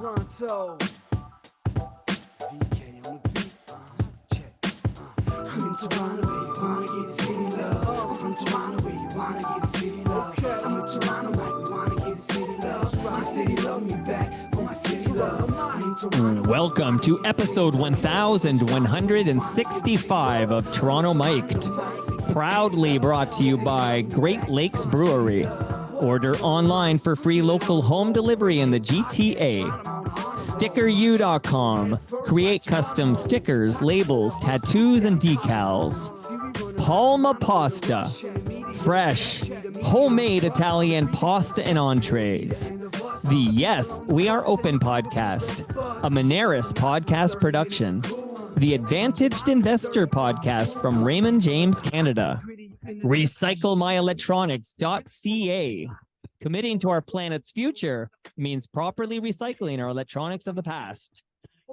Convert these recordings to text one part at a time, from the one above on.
Toronto. VK on the beat. Check. I'm in Toronto, where you wanna get the city love. I'm from Toronto, where you wanna get the city love. I'm in Toronto, like we wanna get the city love. My city love me back for my city love. I'm in Toronto. Welcome to episode 1165 of Toronto Mic'd, proudly brought to you by Great Lakes Brewery. Order online for free local home delivery in the GTA. StickerU.com. Create custom stickers, labels, tattoos, and decals. Palma Pasta. Fresh, homemade Italian pasta and entrees. The Yes, We Are Open podcast, a Moneris podcast production. The Advantaged Investor podcast from Raymond James Canada. RecycleMyElectronics.ca. Committing to our planet's future means properly recycling our electronics of the past.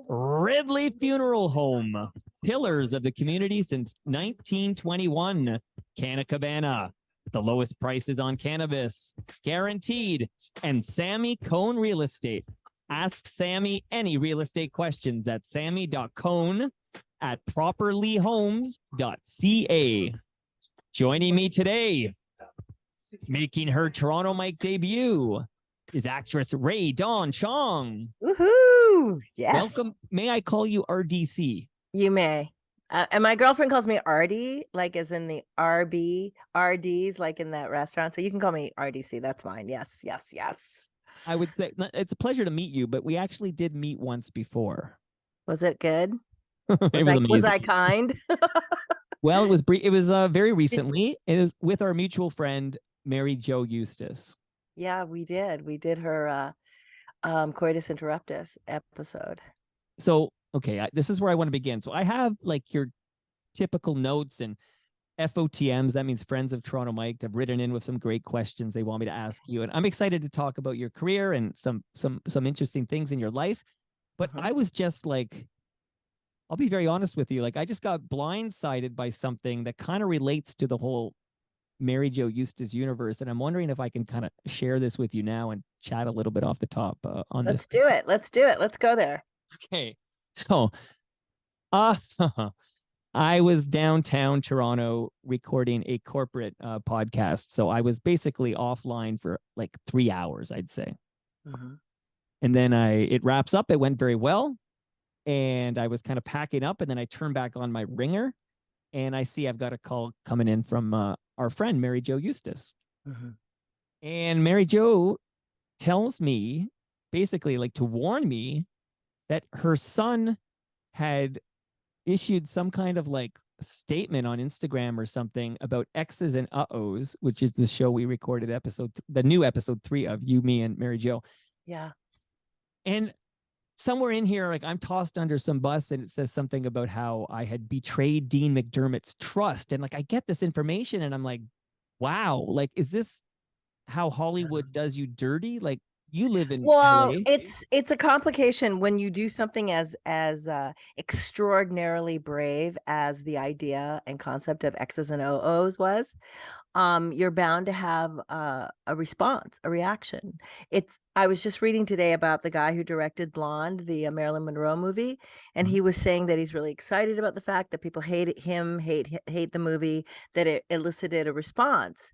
Ridley Funeral Home, pillars of the community since 1921. Canna Cabana, the lowest prices on cannabis, guaranteed. And Sammy Cone Real Estate. Ask Sammy any real estate questions at sammy.cone@properlyhomes.ca. Joining me today, making her Toronto Mic debut, is actress Ray Dawn Chong. Woohoo! Yes. Welcome. May I call you RDC? You may. And my girlfriend calls me RD, like as in the RB, RDs, like in that restaurant. So you can call me RDC. That's fine. Yes, yes, yes. I would say it's a pleasure to meet you, but we actually did meet once before. Was it good? Was was I kind? Well, it was very recently. It was with our mutual friend, Mary Jo Eustace. Yeah, we did. We did her coitus interruptus episode. So, okay, this is where I want to begin. So I have like your typical notes and FOTMs. That means Friends of Toronto Mike. Have written in with some great questions they want me to ask you. And I'm excited to talk about your career and some interesting things in your life. But I was just like, I'll be very honest with you. Like, I just got blindsided by something that kind of relates to the whole Mary Jo Eustace universe. And I'm wondering if I can kind of share this with you now and chat a little bit off the top on this. Let's do it. Let's do it. Let's go there. Okay. So, I was downtown Toronto recording a corporate podcast. So I was basically offline for like 3 hours, I'd say. And then it wraps up. It went very well. And I was kind of packing up, and then I turned back on my ringer, and I see I've got a call coming in from our friend, Mary Jo Eustace. And Mary Jo tells me, basically, like, to warn me that her son had issued some kind of like statement on Instagram or something about X's and uh-ohs, which is the show we recorded the new episode 3 of You, Me, and Mary Jo. Yeah. And somewhere in here, like, I'm tossed under some bus, and it says something about how I had betrayed Dean McDermott's trust. And like, I get this information and I'm like, wow, like, is this how Hollywood does you dirty? Like, you live in LA. It's a complication when you do something as extraordinarily brave as the idea and concept of X's and O's was. You're bound to have a response, a reaction. I was just reading today about the guy who directed Blonde, the Marilyn Monroe movie, and he was saying that he's really excited about the fact that people hate him, hate the movie, that it elicited a response.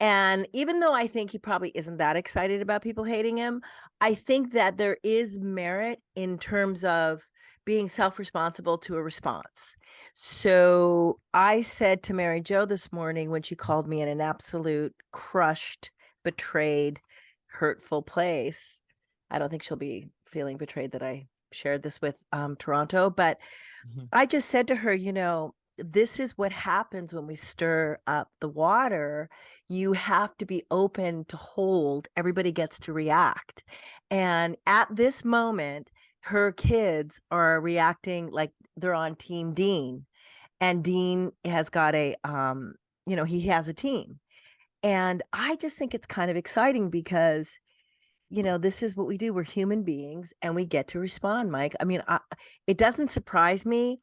And even though I think he probably isn't that excited about people hating him, I think that there is merit in terms of being self-responsible to a response. So I said to Mary Jo this morning when she called me in an absolute crushed, betrayed, hurtful place. I don't think she'll be feeling betrayed that I shared this with Toronto, but I just said to her, this is what happens when we stir up the water. You have to be open to hold. Everybody gets to react. And at this moment, her kids are reacting like they're on Team Dean. And Dean has got he has a team. And I just think it's kind of exciting because, this is what we do. We're human beings and we get to respond, Mike. I mean, it doesn't surprise me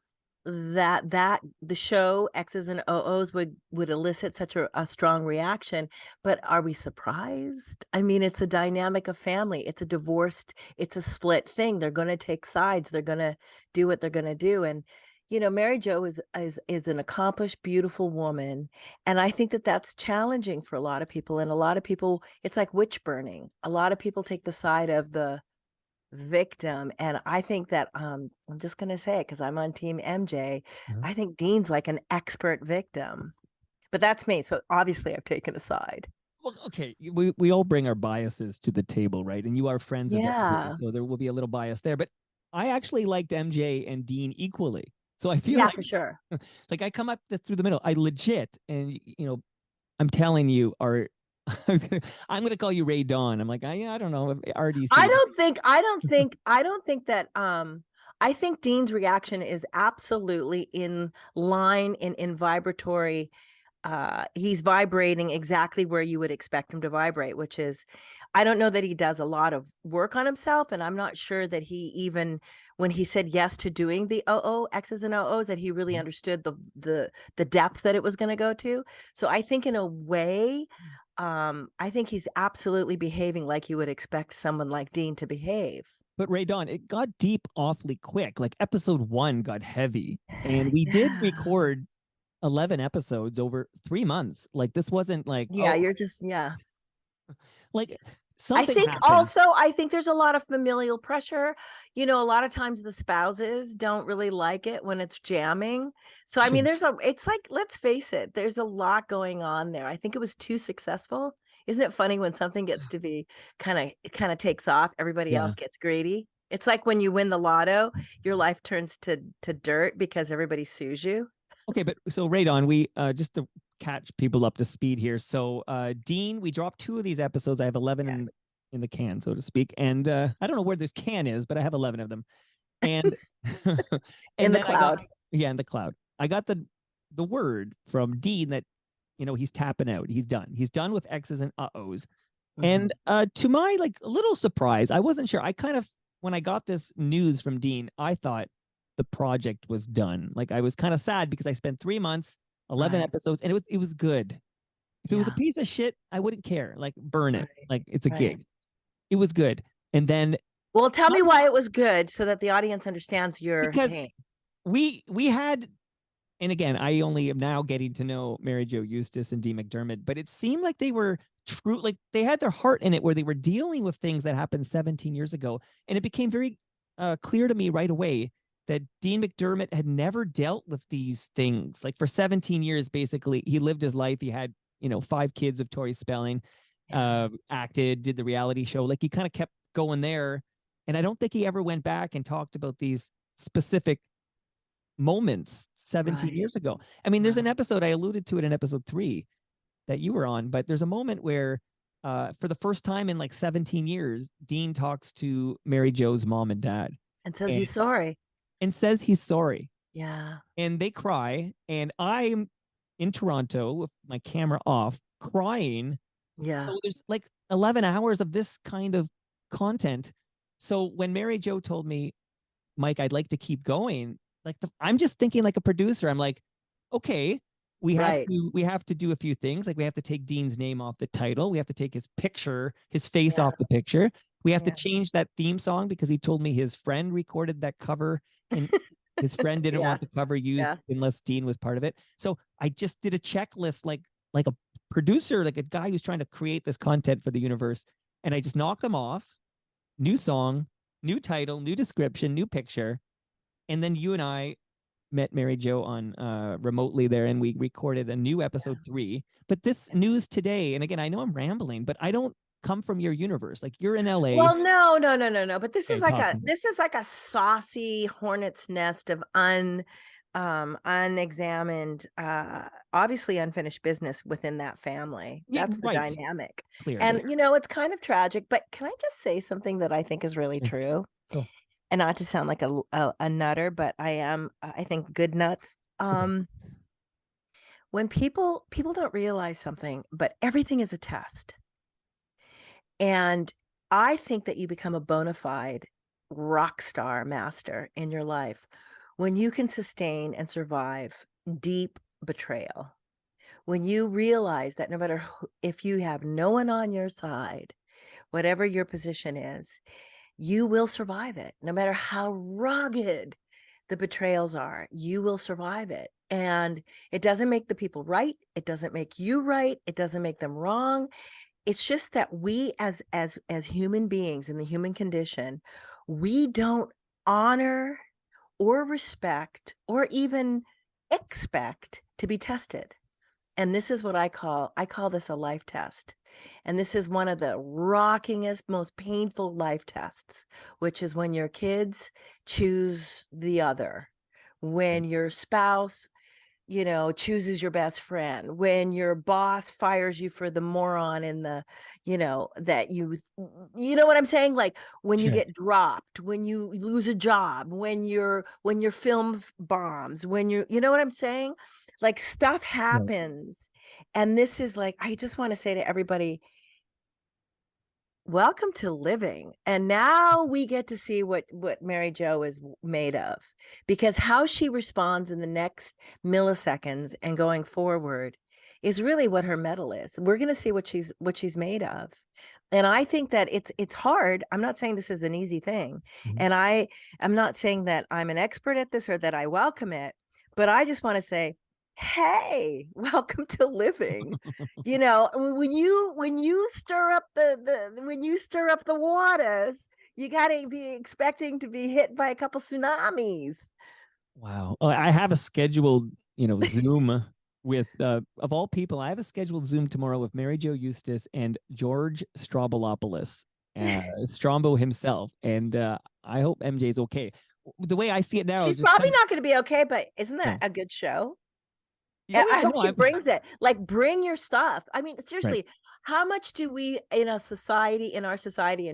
that the show X's and O's would elicit such a strong reaction, but are we surprised? I mean, it's a dynamic of family. It's a divorced, it's a split thing. They're going to take sides. They're going to do what they're going to do. And Mary Jo is an accomplished, beautiful woman, and I think that that's challenging for a lot of people. And a lot of people, it's like witch burning. A lot of people take the side of the victim, and I think that I'm just going to say it because I'm on team MJ. I think Dean's like an expert victim, but that's me, so obviously I've taken a side. Well, okay, we all bring our biases to the table, right? And you are friends of Yeah. MJ, so there will be a little bias there, but I actually liked MJ and Dean equally, so I feel Yeah, like for sure. like I come up through the middle. I legit, and I'm telling you, I'm gonna call you Ray Dawn. I'm like, I don't know, RDC. I don't think that I think Dean's reaction is absolutely in line in vibratory. He's vibrating exactly where you would expect him to vibrate, which is, I don't know that he does a lot of work on himself, and I'm not sure that he even, when he said yes to doing the X's and O's, that he really understood the depth that it was going to go to. So I think in a way, I think he's absolutely behaving like you would expect someone like Dean to behave. But Ray Dawn, it got deep awfully quick. Like episode 1 got heavy, and we did Yeah. record 11 episodes over 3 months. Like this wasn't like, Yeah, oh, you're just, yeah. like something happened. I think there's a lot of familial pressure. A lot of times the spouses don't really like it when it's jamming. So, I mean, Sure. it's like, let's face it, there's a lot going on there. I think it was too successful. Isn't it funny when something gets to be it kind of takes off, everybody Yeah. else gets greedy? It's like when you win the lotto, your life turns to dirt because everybody sues you. Okay, but so Radon, we just to catch people up to speed here. So Dean, we dropped 2 of these episodes. I have 11 in the can, so to speak. And I don't know where this can is, but I have 11 of them. And In and the then I got, cloud. yeah, in the cloud. I got the word from Dean that he's tapping out. He's done. He's done with X's and uh-ohs. And to my like a little surprise, I wasn't sure. I kind of, when I got this news from Dean, I thought the project was done. Like I was kind of sad because I spent 3 months, 11 Right. episodes, and it was good. If it was a Yeah. piece of shit, I wouldn't care. Like burn it. Right. Like it's a Right. gig. It was good. And then Well, tell me why it was good so that the audience understands your because pain. we had, and again, I only am now getting to know Mary Jo Eustace and Dee McDermott, but it seemed like they were true, like they had their heart in it, where they were dealing with things that happened 17 years ago. And it became very clear to me right away that Dean McDermott had never dealt with these things. Like for 17 years, basically, he lived his life. He had, 5 kids of Tori Spelling, acted, did the reality show. Like he kind of kept going there. And I don't think he ever went back and talked about these specific moments 17 Right. years ago. I mean, there's an Right. episode, I alluded to it in episode 3 that you were on, but there's a moment where for the first time in like 17 years, Dean talks to Mary Jo's mom and dad And says and, he's sorry. and says he's sorry. Yeah. And they cry. And I'm in Toronto with my camera off, crying. Yeah. So there's like 11 hours of this kind of content. So when Mary Jo told me, Mike, I'd like to keep going, like I'm just thinking like a producer. I'm like, okay, Right. we have to do a few things. Like we have to take Dean's name off the title. We have to take his picture, his face Yeah. off the picture. We have to Yeah. change that theme song because he told me his friend recorded that cover and his friend didn't Yeah. want the cover used Yeah. unless Dean was part of it. So I just did a checklist like a producer, like a guy who's trying to create this content for the universe. And I just knocked them off. New song, new title, new description, new picture. And then you and I met Mary Jo on remotely there, and we recorded a new episode 3. But this news today, and again, I know I'm rambling, but I don't come from your universe. Like you're in LA. Well, no. But this is Okay, like talk to me. a saucy hornet's nest of unexamined, obviously unfinished business within that family. Yeah, That's the right. dynamic. Clearly. And it's kind of tragic, but can I just say something that I think is really Yeah. true? Go. And not to sound like a nutter, but I am, I think, good nuts. Okay. When people don't realize something, but everything is a test. And I think that you become a bona fide rock star master in your life when you can sustain and survive deep betrayal, when you realize that no matter if you have no one on your side, whatever your position is, you will survive it. No matter how rugged the betrayals are, you will survive it. And it doesn't make the people right. It doesn't make you right. It doesn't make them wrong. It's just that we as human beings in the human condition, we don't honor or respect or even expect to be tested. And this is what I call this a life test. And this is one of the rockingest, most painful life tests, which is when your kids choose the other, when your spouse, chooses your best friend, when your boss fires you for the moron in the, that you know what I'm saying? Like when you Sure. get dropped, when you lose a job, when your film bombs, when you know what I'm saying? Like stuff happens. And this is like, I just want to say to everybody, welcome to living. And now we get to see what Mary Jo is made of, because how she responds in the next milliseconds and going forward is really what her mettle is. We're going to see what she's made of. And I think that it's hard. I'm not saying this is an easy thing. Mhm. And I'm not saying that I'm an expert at this or that I welcome it, but I just want to say, hey, welcome to living. When you stir up the waters, you got to be expecting to be hit by a couple tsunamis. Wow. Oh, I have a scheduled, Zoom with of all people, I have a scheduled Zoom tomorrow with Mary Jo Eustace and George Stroumboulopoulos, Strombo himself. And I hope MJ's okay. The way I see it now is She's just probably not going to be okay, but isn't that yeah. a good show? Oh I yeah, hope no, she I'm brings it. Like, bring your stuff. I mean, right. seriously, how much do we in our society in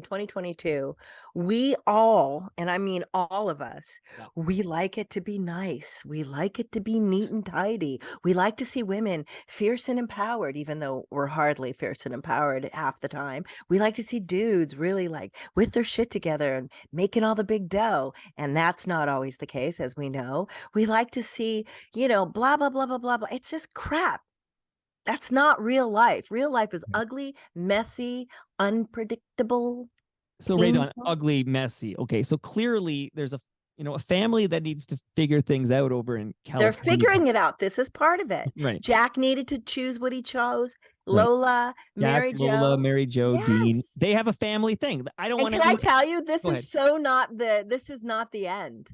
2022, we all, and I mean all of us, Yeah. we like it to be nice. We like it to be neat and tidy. We like to see women fierce and empowered, even though we're hardly fierce and empowered half the time. We like to see dudes really like with their shit together and making all the big dough. And that's not always the case, as we know. We like to see, blah, blah, blah, blah, blah, blah. It's just crap. That's not real life. Real life is ugly, messy, unpredictable, So Radon, painful. ugly, messy. Okay, so clearly there's a family that needs to figure things out over in They're California. figuring it out. This is part of it. Right. Jack needed to choose what he chose. Right. Lola, Jack, Mary Lola, Jo. Mary Jo, Dean. Yes. They have a family thing. I don't And want can I to. tell you, Go ahead. this is not the end.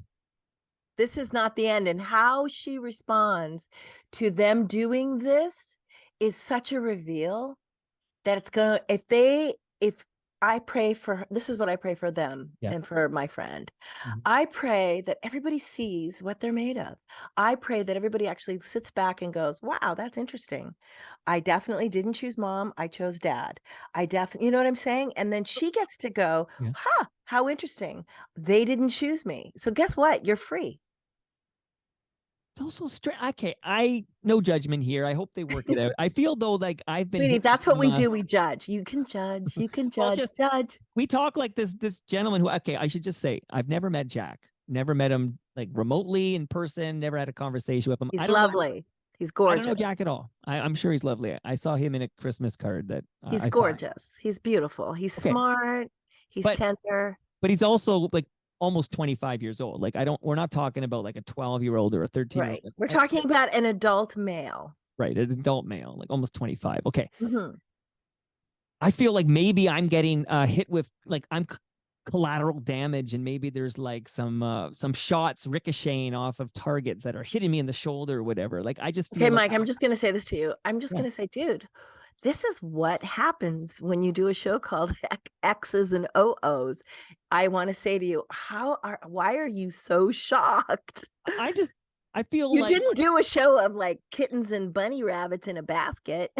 This is not the end. And how she responds to them doing this is such a reveal that it's going to, if I pray for, this is what I pray for them Yeah. and for my friend. Mhm. I pray that everybody sees what they're made of. I pray that everybody actually sits back and goes, wow, that's interesting. I definitely didn't choose mom. I chose dad. You know what I'm saying? And then she gets to go, Yeah. how interesting. They didn't choose me. So guess what? You're free. It's also straight. Okay, no judgment here. I hope they work it out. I feel though like I've been Sweetie, hit with that's what some, we do. We judge. You can judge. You can well, judge. just Judge. we talk like this gentleman who, okay, I should just say I've never met Jack, never met him like remotely in person, never had a conversation with him. He's lovely. He's I don't know gorgeous. Jack at all. I'm sure he's lovely. I saw him in a Christmas card that He's I saw. gorgeous. He's beautiful. He's Okay, smart. He's but tender. he's also like almost 25 years old. Like we're not talking about like a 12-year-old or a 13-year-old. Right. We're talking about an adult male. Right, an adult male, like almost 25. Okay. Mm-hmm. I feel like maybe I'm getting hit with like I'm collateral damage, and maybe there's like some shots ricocheting off of targets that are hitting me in the shoulder or whatever. Like I just feel Okay, like Mike, I'm just going to say this to you. I'm just yeah. going to say, dude, this is what happens when you do a show called X's and OOs. I want to say to you, why are you so shocked? I feel You like didn't do a show of like kittens and bunny rabbits in a basket.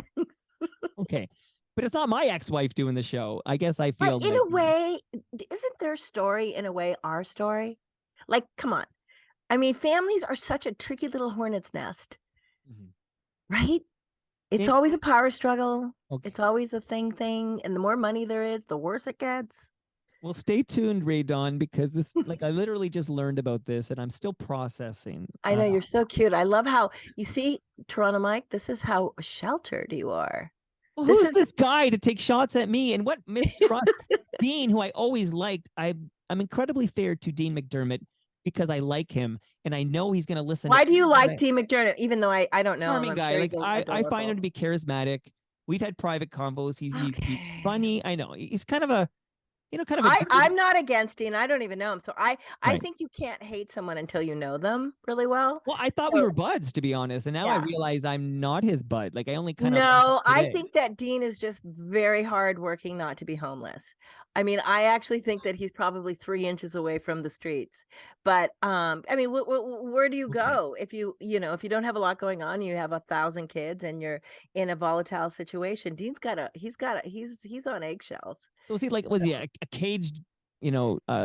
okay, but it's not my ex-wife doing the show. I guess I feel But in like a way, isn't their story in a way our story? Like, come on. I mean, families are such a tricky little hornet's nest, right? It's always a power struggle. Okay. It's always a thing. And the more money there is, the worse it gets. Well, stay tuned, Ray Dawn, because this, like, I literally just learned about this and I'm still processing. I know you're so cute. I love how you see, Toronto Mike, this is how sheltered you are. Well, This who's is this guy to take shots at me? And what mistrust? Dean, who I always liked, I'm incredibly fair to Dean McDermott because I like him and I know he's going to listen. Why to do you like my Dean McDermott? Even though I don't know him, charming I'm guy. sure Like he's I find him adorable. to be charismatic. We've had private convos. He's Okay. funny. I know he's kind of a kind of a I'm not against Dean. I don't even know him. So I right. think you can't hate someone until you know them really well. Well, I thought we So were buds, to be honest, and now I yeah. realize I'm not his bud. Like I only kind of learned No, I today. think that Dean is just very hardworking not to be homeless. I mean, I actually think that he's probably 3 inches away from the streets. But I mean, where do you Okay. go if if you don't have a lot going on, you have 1,000 kids, and you're in a volatile situation? He's on eggshells. So was he like was he a caged,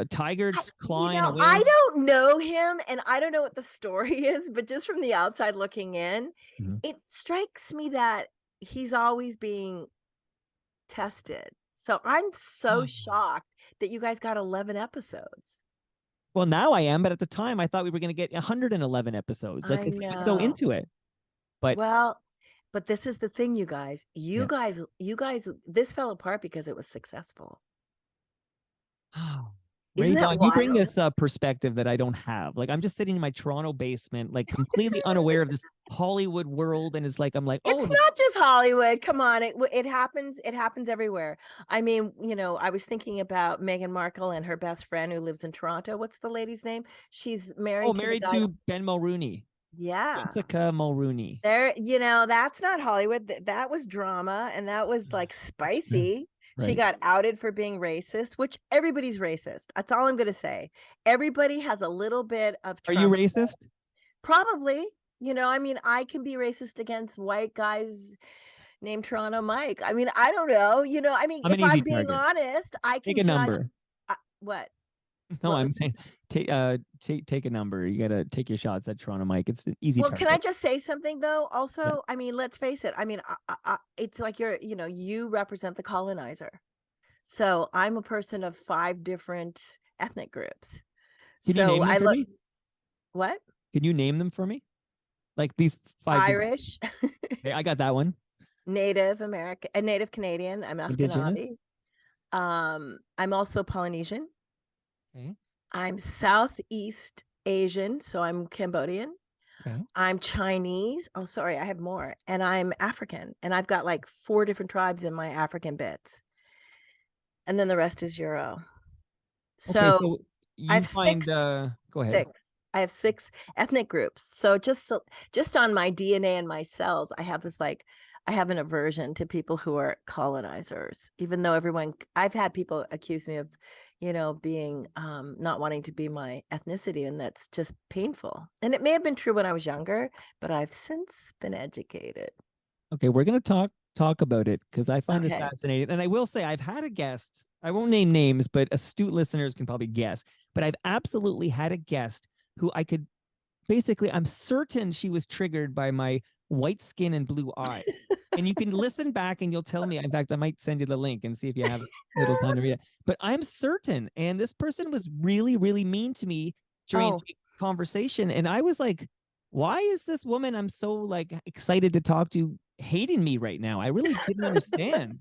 tiger clawing away? I don't know him, and I don't know what the story is, but just from the outside looking in, Mhm. it strikes me that he's always being tested. So I'm so shocked that you guys got 11 episodes. Well, now I am, but at the time I thought we were going to get 111 episodes. Like I 'cause he was so know. into it. But Well, but this is the thing, you guys. yeah. You guys, this fell apart because it was successful. Isn't Ray that Don, you bring wild? this perspective that I don't have. Like I'm just sitting in my Toronto basement, like completely unaware of this Hollywood world, and it's like I'm like, It's oh, not just Hollywood. Come on, it happens. It happens everywhere. I mean, I was thinking about Meghan Markle and her best friend who lives in Toronto. What's the lady's name? She's married to the married guy. to Ben Mulrooney, Yeah. Jessica Mulrooney. There, that's not Hollywood. That was drama, and that was like spicy. She Right. got outed for being racist, which everybody's racist. That's all I'm going to say. Everybody has a little bit of Are you Trump. racist? Probably. I mean, I can be racist against white guys named Toronto Mike. I mean, I don't know. I mean, I'm an if easy I'm being target. honest, I Take can a judge. number. What? No, What I'm was? saying take a number. You gotta take your shots at Toronto Mike. It's an easy Well, can I target. just say something though? Yeah. Also, I mean, let's face it. I mean, it's like you represent the colonizer. So I'm a person of 5 different ethnic groups. Can you So name them I for look. me? What? Can you name them for me? Like these 5 different. Irish, Hey, I got that one. Native American, and Native Canadian. I'm Indigenous. Askanabi. I'm also Polynesian. Okay. I'm Southeast Asian, so I'm Cambodian. Okay. I'm Chinese. Oh, sorry, I have more. And I'm African. And I've got like 4 different tribes in my African bits. And then the rest is Euro. Okay. So So I you have find go ahead. 6. I have 6 ethnic groups. So just on my DNA and my cells, I have I have an aversion to people who are colonizers, even though I've had people accuse me of, being not wanting to be my ethnicity, and that's just painful. And it may have been true when I was younger, but I've since been educated. Okay, we're gonna talk about it because I find this Okay. fascinating. And I will say I've had a guest. I won't name names, but astute listeners can probably guess. But I've absolutely had a guest who I could basically, I'm certain she was triggered by my white skin and blue eyes. And you can listen back and you'll tell me. In fact, I might send you the link and see if you have a little time to read it. But I'm certain. And this person was really, really mean to me during Oh, the conversation. And I was like, why is this woman I'm so like excited to talk to hating me right now? I really didn't understand.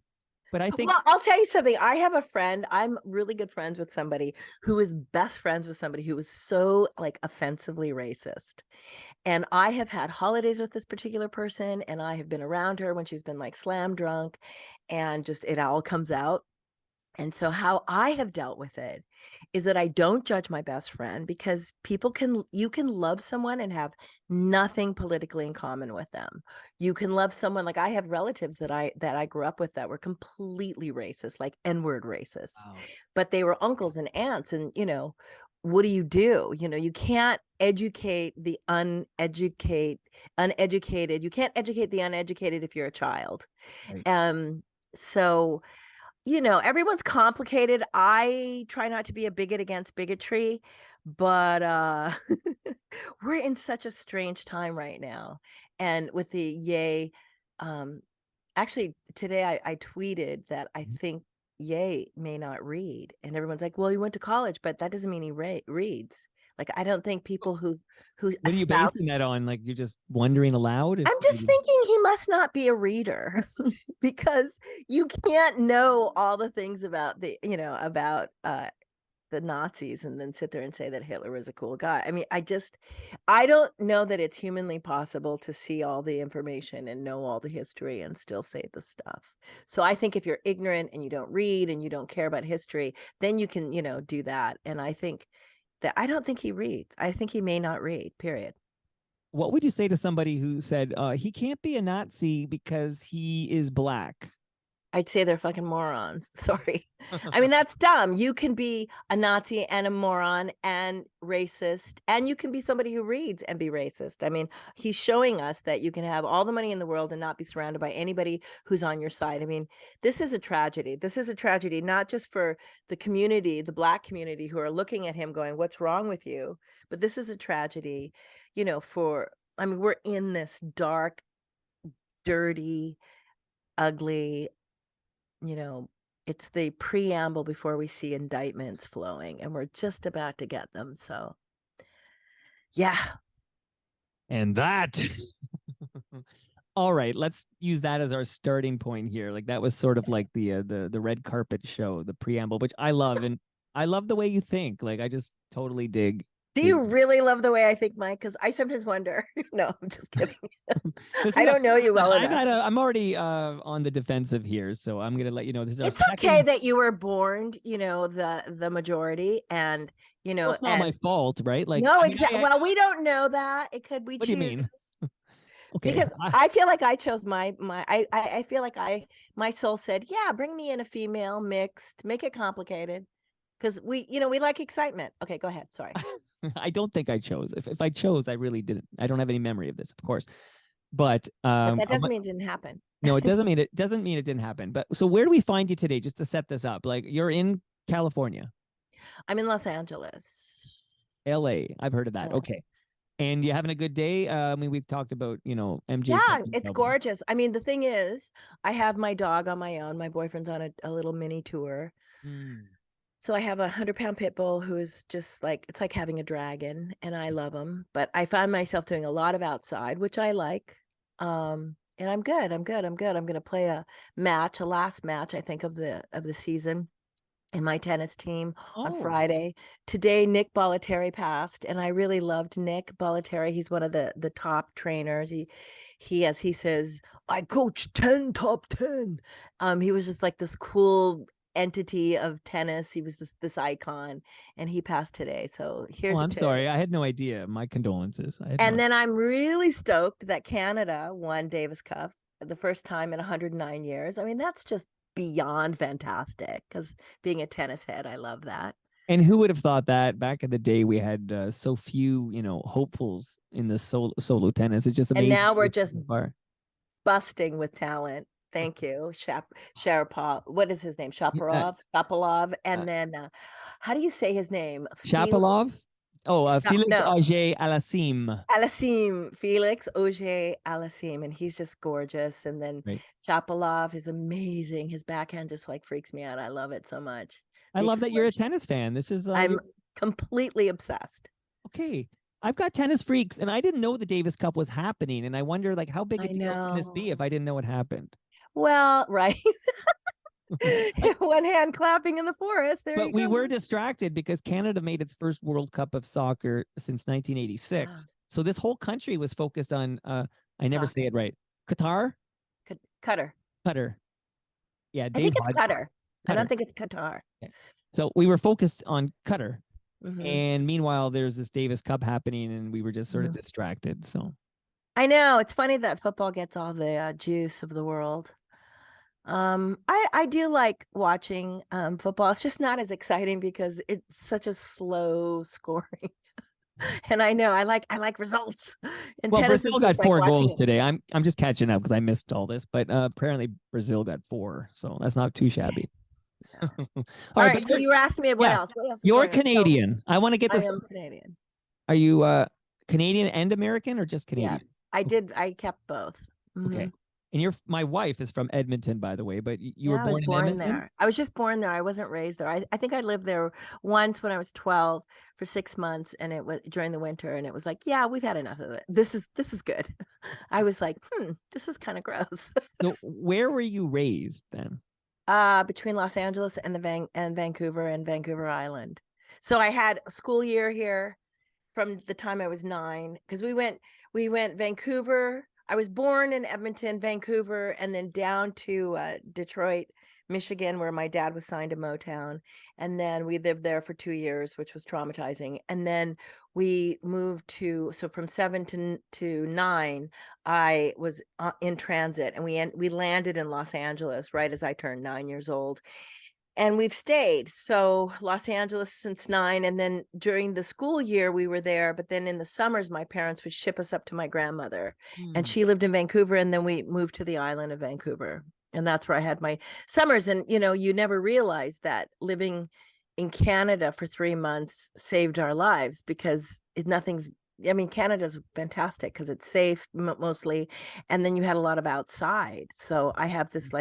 But I think well, I'll tell you something. I have a friend. I'm really good friends with somebody who is best friends with somebody who was so like offensively racist. And I have had holidays with this particular person, and I have been around her when she's been like slam drunk, and just it all comes out. And so how I have dealt with it is that I don't judge my best friend, because you can love someone and have nothing politically in common with them. You can love someone, like I have relatives that I grew up with that were completely racist, like N-word racists, wow. but they were uncles and aunts. And, what do? You can't educate the uneducated. You can't educate the uneducated if you're a child. Right. So everyone's complicated. I try not to be a bigot against bigotry, but we're in such a strange time right now. And with the yay, actually today I tweeted that I think Ye may not read. And everyone's like, well, he went to college, but that doesn't mean he reads. Like, I don't think people who What are you basing espouse. that on? Like you're just wondering aloud? I'm just thinking he must not be a reader because you can't know all the things about about the Nazis and then sit there and say that Hitler was a cool guy. I mean, I don't know that it's humanly possible to see all the information and know all the history and still say the stuff. So I think if you're ignorant and you don't read and you don't care about history, then you can, do that. And I think that I don't think he reads. I think he may not read, period. What would you say to somebody who said he can't be a Nazi because he is black? I'd say they're fucking morons. Sorry. I mean, that's dumb. You can be a Nazi and a moron and racist, and you can be somebody who reads and be racist. I mean, he's showing us that you can have all the money in the world and not be surrounded by anybody who's on your side. I mean, this is a tragedy. This is a tragedy, not just for the community, the Black community who are looking at him going, what's wrong with you? But this is a tragedy, we're in this dark, dirty, ugly, it's the preamble before we see indictments flowing, and we're just about to get them. So, yeah. And that. All right, let's use that as our starting point here. Like that was sort of like the red carpet show, the preamble, which I love, and I love the way you think. Like I just totally dig. Do you really love the way I think, Mike? Because I sometimes wonder. No, I'm just kidding. I don't know you well enough. I'm already on the defensive here, so I'm gonna let you know this is our It's second. okay that you were born, the majority, and Well, it's not my fault, right? Like no, exactly. Well, we don't know that. It could we What choose. do you mean? Okay. Because I feel like I chose I feel like my soul said, yeah, bring me in a female mixed, make it complicated. Because we like excitement. Okay, go ahead. Sorry. I don't think I chose. If I chose, I really didn't. I don't have any memory of this, of course. But that doesn't mean it didn't happen. No, it doesn't mean it didn't happen. But so where do we find you today? Just to set this up, like you're in California. I'm in Los Angeles. LA. I've heard of that. Yeah. Okay. And you having a good day? I mean, we've talked about, MJ's. Yeah, it's gorgeous. I mean, the thing is, I have my dog on my own. My boyfriend's on a little mini tour. So I have a 100-pound pit bull who's just like, it's like having a dragon, and I love him. But I find myself doing a lot of outside, which I like. And I'm good. I'm going to play a last match, I think, of the season in my tennis team on Friday. Today, Nick Bollettieri passed, and I really loved Nick Bollettieri. He's one of the top trainers. He, as he says, I coach 10 top 10. He was just like this cool entity of tennis. He was this icon, and he passed today. So here's I'm sorry, I had no idea. My condolences. Then I'm really stoked that Canada won Davis Cup the first time in 109 years. I mean, that's just beyond fantastic, because being a tennis head, I love that. And who would have thought that back in the day we had so few, hopefuls in the solo tennis? It's just amazing. And now we're just busting with talent. Thank you, Sharapov. What is his name? Shapovalov. And then, how do you say his name? Shapovalov. Felix Auger-Aliassime. Felix Auger-Aliassime, and he's just gorgeous. And then Shapovalov is amazing. His backhand just like freaks me out. I love it so much. I love that you're a tennis fan. This is I'm completely obsessed. Okay. I've got tennis freaks, and I didn't know the Davis Cup was happening. And I wonder, like, how big a deal can this be if I didn't know it happened? Well, right. One hand clapping in the forest. But we were distracted because Canada made its first World Cup of soccer since 1986. So this whole country was focused on, I never say it right, Qatar? Qatar. Yeah, I think it's Qatar. I don't think it's Qatar. Okay. So we were focused on Qatar. And meanwhile, there's this Davis Cup happening, and we were just sort of distracted. So I know it's funny that football gets all the juice of the world. I do like watching football. It's just not as exciting because it's such a slow scoring. And I know I like results. And Brazil got 4 goals today. I'm just catching up because I missed all this, but apparently Brazil got 4, so that's not too shabby. All right, so you were asking me what else? What else? You're Canadian. I want to get this. I am Canadian. Are you Canadian and American, or just Canadian? Yes, I did. I kept both. Okay. And my wife is from Edmonton, by the way, but you were Yeah, I was born in born Edmonton? there. I was just born there. I wasn't raised there. I think I lived there once when I was 12 for 6 months, and it was during the winter, and it was like, yeah, we've had enough of it. This is good. I was like, this is kind of gross. So where were you raised then? Between Los Angeles and Vancouver and Vancouver Island. So I had a school year here from the time I was 9, because we went Vancouver. I was born in Edmonton, Vancouver, and then down to Detroit, Michigan, where my dad was signed to Motown. And then we lived there for 2 years, which was traumatizing. And then we moved so from 7 to 9, I was in transit, and we landed in Los Angeles right as I turned 9 years old. And we've stayed. So Los Angeles since 9. And then during the school year, we were there. But then in the summers, my parents would ship us up to my grandmother. And she lived in Vancouver. And then we moved to the island of Vancouver. And that's where I had my summers. And, you never realize that living in Canada for 3 months saved our lives, because Canada's fantastic because it's safe mostly. And then you had a lot of outside. So I have this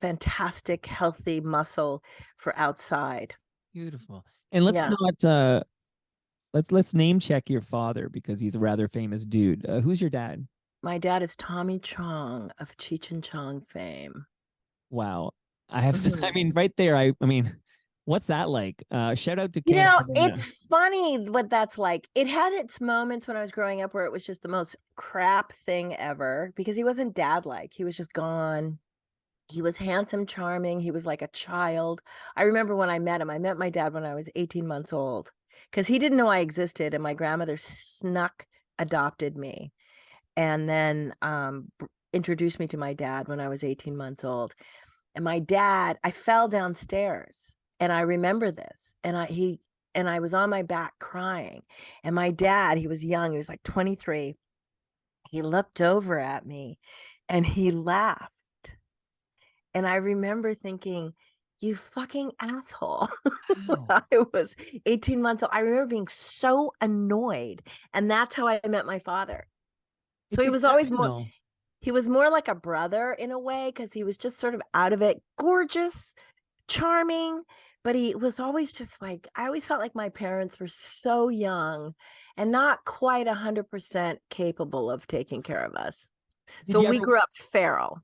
fantastic, healthy muscle for outside. Beautiful. And let's not let's name check your father, because he's a rather famous dude. Who's your dad? My dad is Tommy Chong of Cheech and Chong fame. Wow. I mean, right there, I mean, what's that like? Shout out to it's funny what that's like. It had its moments when I was growing up where it was just the most crap thing ever, because he wasn't dad-like. He was just gone. He was handsome, charming. He was like a child. I remember when I met him, I met my dad when I was 18 months old, because he didn't know I existed, and my grandmother snuck adopted me, and then introduced me to my dad when I was 18 months old. And my dad, I fell downstairs, and I remember this, and I was on my back crying. And my dad, he was young, he was like 23. He looked over at me and he laughed. And I remember thinking, you fucking asshole. Wow. I was 18 months old. I remember being so annoyed. And that's how I met my father. So he was always more like a brother in a way, because he was just sort of out of it, gorgeous, charming. But he was always just like, I always felt like my parents were so young and not quite 100% capable of taking care of us. So we grew up feral.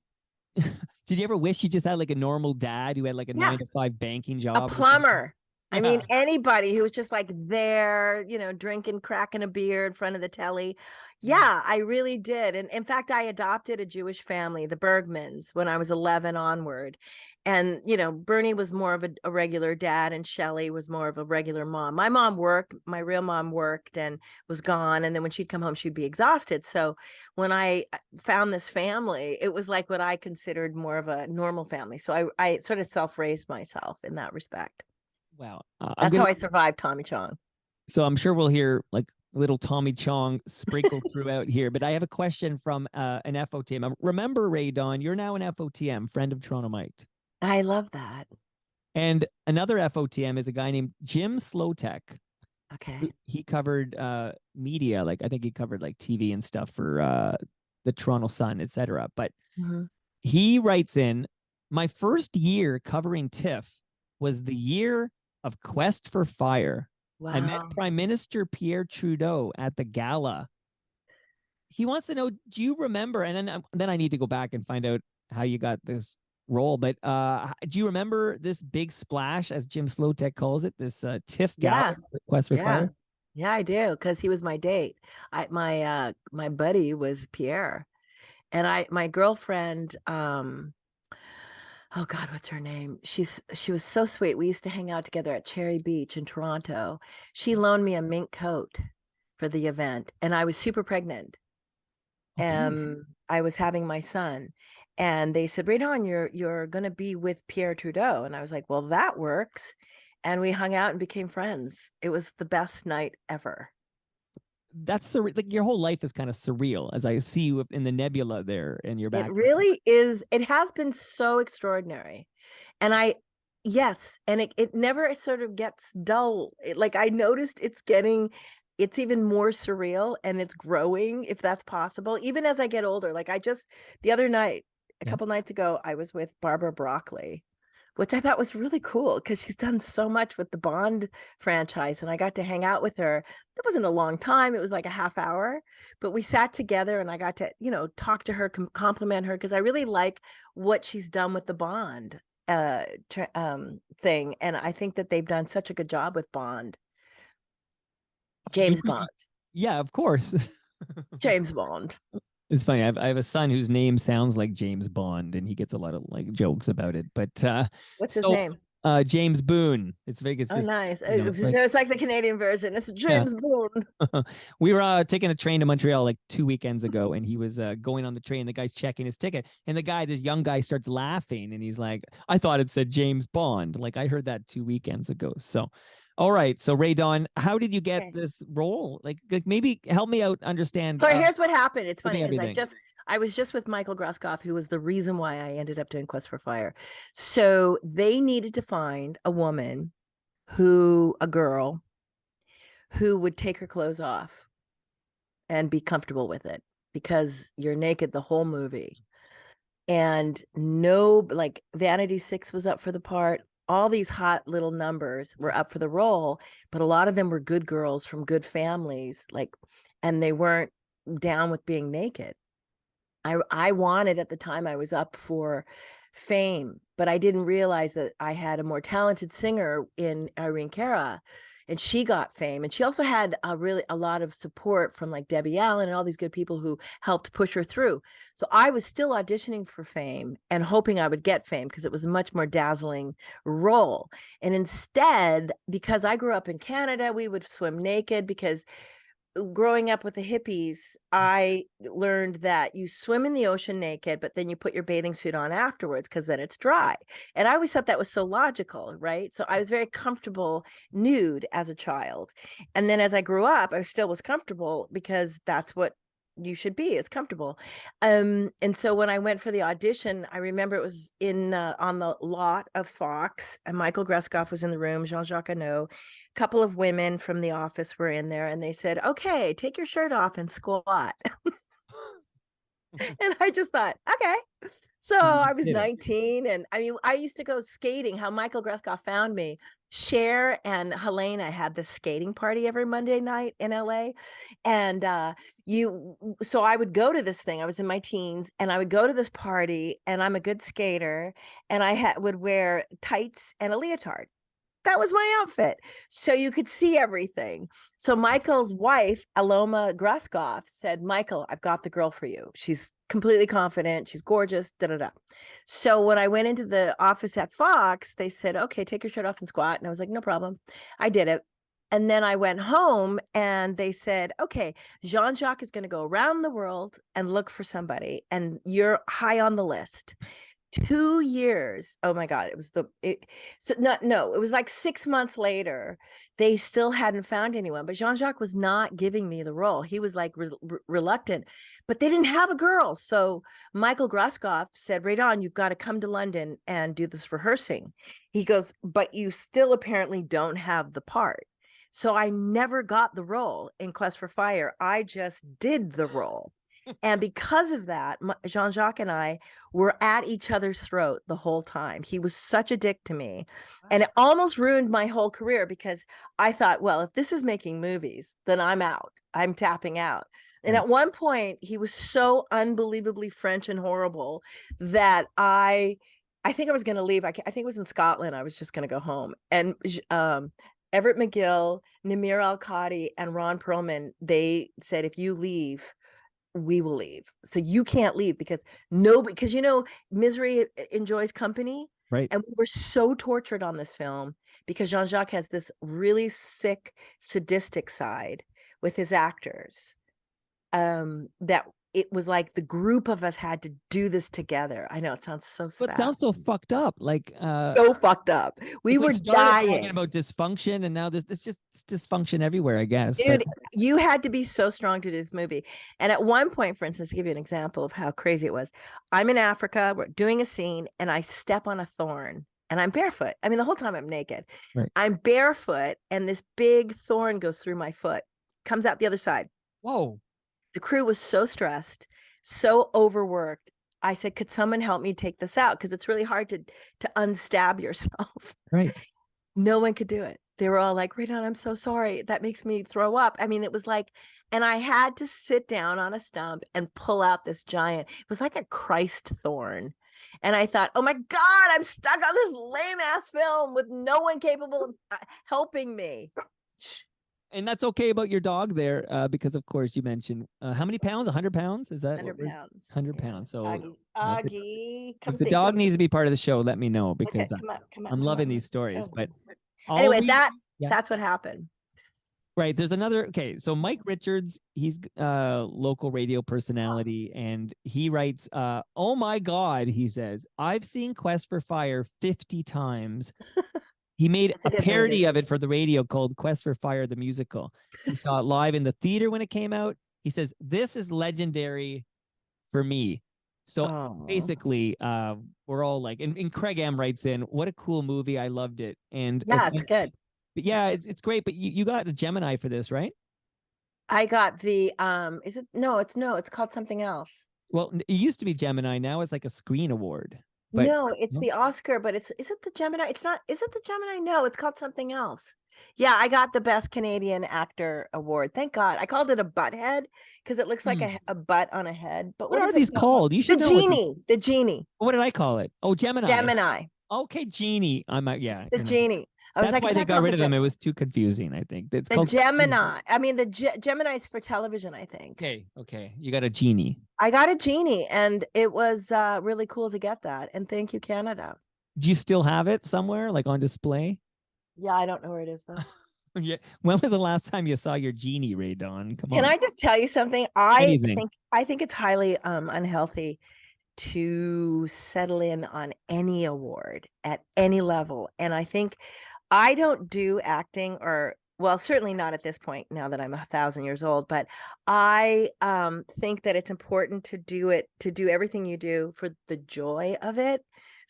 Did you ever wish you just had like a normal dad who had like a 9-to-5 banking job? A plumber. I mean, anybody who was just like there, drinking, cracking a beer in front of the telly. Yeah, I really did. And in fact, I adopted a Jewish family, the Bergmans, when I was 11 onward. And, Bernie was more of a regular dad, and Shelley was more of a regular mom. My mom worked, my real mom worked and was gone. And then when she'd come home, she'd be exhausted. So when I found this family, it was like what I considered more of a normal family. So I sort of self-raised myself in that respect. Wow. That's how I survived Tommy Chong. So I'm sure we'll hear like little Tommy Chong sprinkled throughout here. But I have a question from an FOTM. Remember, Ray Don, you're now an FOTM, friend of Toronto Mike. I love that. And another FOTM is a guy named Jim Slowtek. Okay. He covered media, like I think he covered like TV and stuff for the Toronto Sun, etc. But he writes in, my first year covering TIFF was the year of Quest for Fire. Wow. I met Prime Minister Pierre Trudeau at the gala. He wants to know, do you remember? And then I need to go back and find out how you got this role. But do you remember this big splash, as Jim Slowtek calls it, this TIFF gala, Quest for Fire? Yeah, I do, because he was my date. My buddy was Pierre, and my girlfriend. Oh God, what's her name? She was so sweet. We used to hang out together at Cherry Beach in Toronto. She loaned me a mink coat for the event, and I was super pregnant. I was having my son, and they said, "Right on, you're gonna be with Pierre Trudeau." And I was like, "Well, that works." And we hung out and became friends. It was the best night ever. That's like your whole life is kind of surreal, as I see you in the nebula there in your back. It really is. It has been so extraordinary. And yes, and it never sort of gets dull. Like I noticed it's getting it's even more surreal, and it's growing, if that's possible, even as I get older. Like the other night, a Yeah. couple nights ago, I was with Barbara Broccoli, which I thought was really cool because she's done so much with the Bond franchise. And I got to hang out with her. It wasn't a long time. It was like a half hour, but we sat together and I got to, talk to her, compliment her, because I really like what she's done with the Bond thing. And I think that they've done such a good job with Bond. James Bond. Yeah, of course. James Bond. It's funny. I have a son whose name sounds like James Bond, and he gets a lot of like jokes about it. But What's his so name? James Boone. It's Vegas. Oh, Just nice. it's like, It's like the Canadian version. It's James Boone. we were taking a train to Montreal like 2 weekends ago, and he was going on the train. The guy's checking his ticket, and this young guy starts laughing, and he's like, "I thought it said James Bond." Like I heard that 2 weekends ago. So, all right. So Ray Dawn, how did you get this role? Like maybe help me out understand. Here's what happened. It's funny because everything. I was just with Michael Groskoff, who was the reason why I ended up doing Quest for Fire. So they needed to find a girl who would take her clothes off and be comfortable with it, because you're naked the whole movie. And like Vanity 6 was up for the part. All these hot little numbers were up for the role, but a lot of them were good girls from good families, and they weren't down with being naked. I wanted, at the time, I was up for Fame, but I didn't realize that I had a more talented singer in Irene Cara, and she got Fame. And she also had a lot of support from like Debbie Allen and all these good people who helped push her through. So I was still auditioning for Fame and hoping I would get Fame because it was a much more dazzling role. And instead, because I grew up in Canada, we would swim naked, because growing up with the hippies, I learned that you swim in the ocean naked, but then you put your bathing suit on afterwards because then it's dry. And I always thought that was so logical, right? So I was very comfortable nude as a child. And then as I grew up, I still was comfortable, because that's what you should be, is comfortable. And so when I went for the audition, I remember it was on the lot of Fox, and Michael Greskoff was in the room, Jean-Jacques Hano, a couple of women from the office were in there, and they said, "Okay, take your shirt off and squat." And I just thought, okay. So I was 19, and I mean, I used to go skating. How Michael Greskoff found me. Cher and Helena had this skating party every Monday night in LA. And so I would go to this thing. I was in my teens, and I would go to this party, and I'm a good skater, and I would wear tights and a leotard. That was my outfit, so you could see everything. So Michael's wife, Aloma Graskov, said, "Michael, I've got the girl for you. She's completely confident. She's gorgeous, da, da, da." So when I went into the office at Fox, they said, "Okay, take your shirt off and squat." And I was like, "No problem." I did it. And then I went home, and they said, "Okay, Jean-Jacques is going to go around the world and look for somebody, and you're high on the list." 2 years. Oh my God. It was like 6 months later, they still hadn't found anyone, but Jean-Jacques was not giving me the role. He was like reluctant, but they didn't have a girl. So Michael Groskoff said, "Ray Dawn, you've got to come to London and do this rehearsing." He goes, "But you still apparently don't have the part." So I never got the role in Quest for Fire. I just did the role. And because of that, Jean-Jacques and I were at each other's throat the whole time. He was such a dick to me. And it almost ruined my whole career, because I thought, well, if this is making movies, then I'm out. I'm tapping out. And at one point, he was so unbelievably French and horrible that I think I was going to leave. I think it was in Scotland. I was just going to go home. And Everett McGill, Namir Al-Qadi, and Ron Perlman, they said, "If you leave, we will leave. So you can't leave, because misery enjoys company." Right. And we were so tortured on this film, because Jean-Jacques has this really sick, sadistic side with his actors, that it was like the group of us had to do this together. I know it sounds so sad. But it sounds so fucked up. Like so fucked up. We were dying. Talking about dysfunction, and now it's just dysfunction everywhere, I guess. Dude, you had to be so strong to do this movie. And at one point, for instance, to give you an example of how crazy it was, I'm in Africa, we're doing a scene, and I step on a thorn, and I'm barefoot. I mean, the whole time I'm naked. Right. I'm barefoot, and this big thorn goes through my foot, comes out the other side. Whoa. The crew was so stressed, so overworked. I said, could someone help me take this out? Because it's really hard to unstab yourself. Right. No one could do it. They were all like, Radon, I'm so sorry. That makes me throw up. I mean, it was like, and I had to sit down on a stump and pull out this giant, it was like a Christ thorn. And I thought, oh my God, I'm stuck on this lame ass film with no one capable of helping me. And that's okay about your dog there, because of course you mentioned how many pounds? 100 pounds? Is that 100 pounds? 100 pounds. So Augie, come if the see. dog needs to be part of the show, let me know, because Okay, come on, I'm loving these stories. But anyway, yeah. that's what happened. Right. There's another. Okay. So Mike Richards, he's a local radio personality, and he writes, oh my God, he says, I've seen Quest for Fire 50 times. He made a parody of it for the radio called Quest for Fire, the musical. He saw it live in the theater when it came out. He says, this is legendary for me. So basically, we're all like, and Craig M writes in, what a cool movie. I loved it. And yeah, it's good. But yeah, it's great. But you got a Gemini for this, right? I got the, it's called something else. Well, it used to be Gemini. Now it's like a Screen Award. But no, it's the Oscar, but is it the Gemini? It's not, is it the Gemini? No, it's called something else. Yeah, I got the Best Canadian Actor Award. Thank God. I called it a butt head because it looks like a butt on a head. But what are these called? You should know. The Genie. What did I call it? Oh, Gemini. Gemini. Okay, Genie. I might, yeah. It's the Genie. I was That's why they got rid of them. It was too confusing, I think. It's called Gemini. I mean, the Gemini's for television, I think. Okay. You got a Genie. I got a Genie, and it was really cool to get that. And thank you, Canada. Do you still have it somewhere, like on display? Yeah, I don't know where it is, though. Yeah. When was the last time you saw your Genie, Ray Dawn? Come on. Can I just tell you something? I think it's highly unhealthy to settle in on any award at any level. And I think I don't do acting, or well, certainly not at this point now that I'm 1,000 years old, but I think that it's important to do everything you do for the joy of it.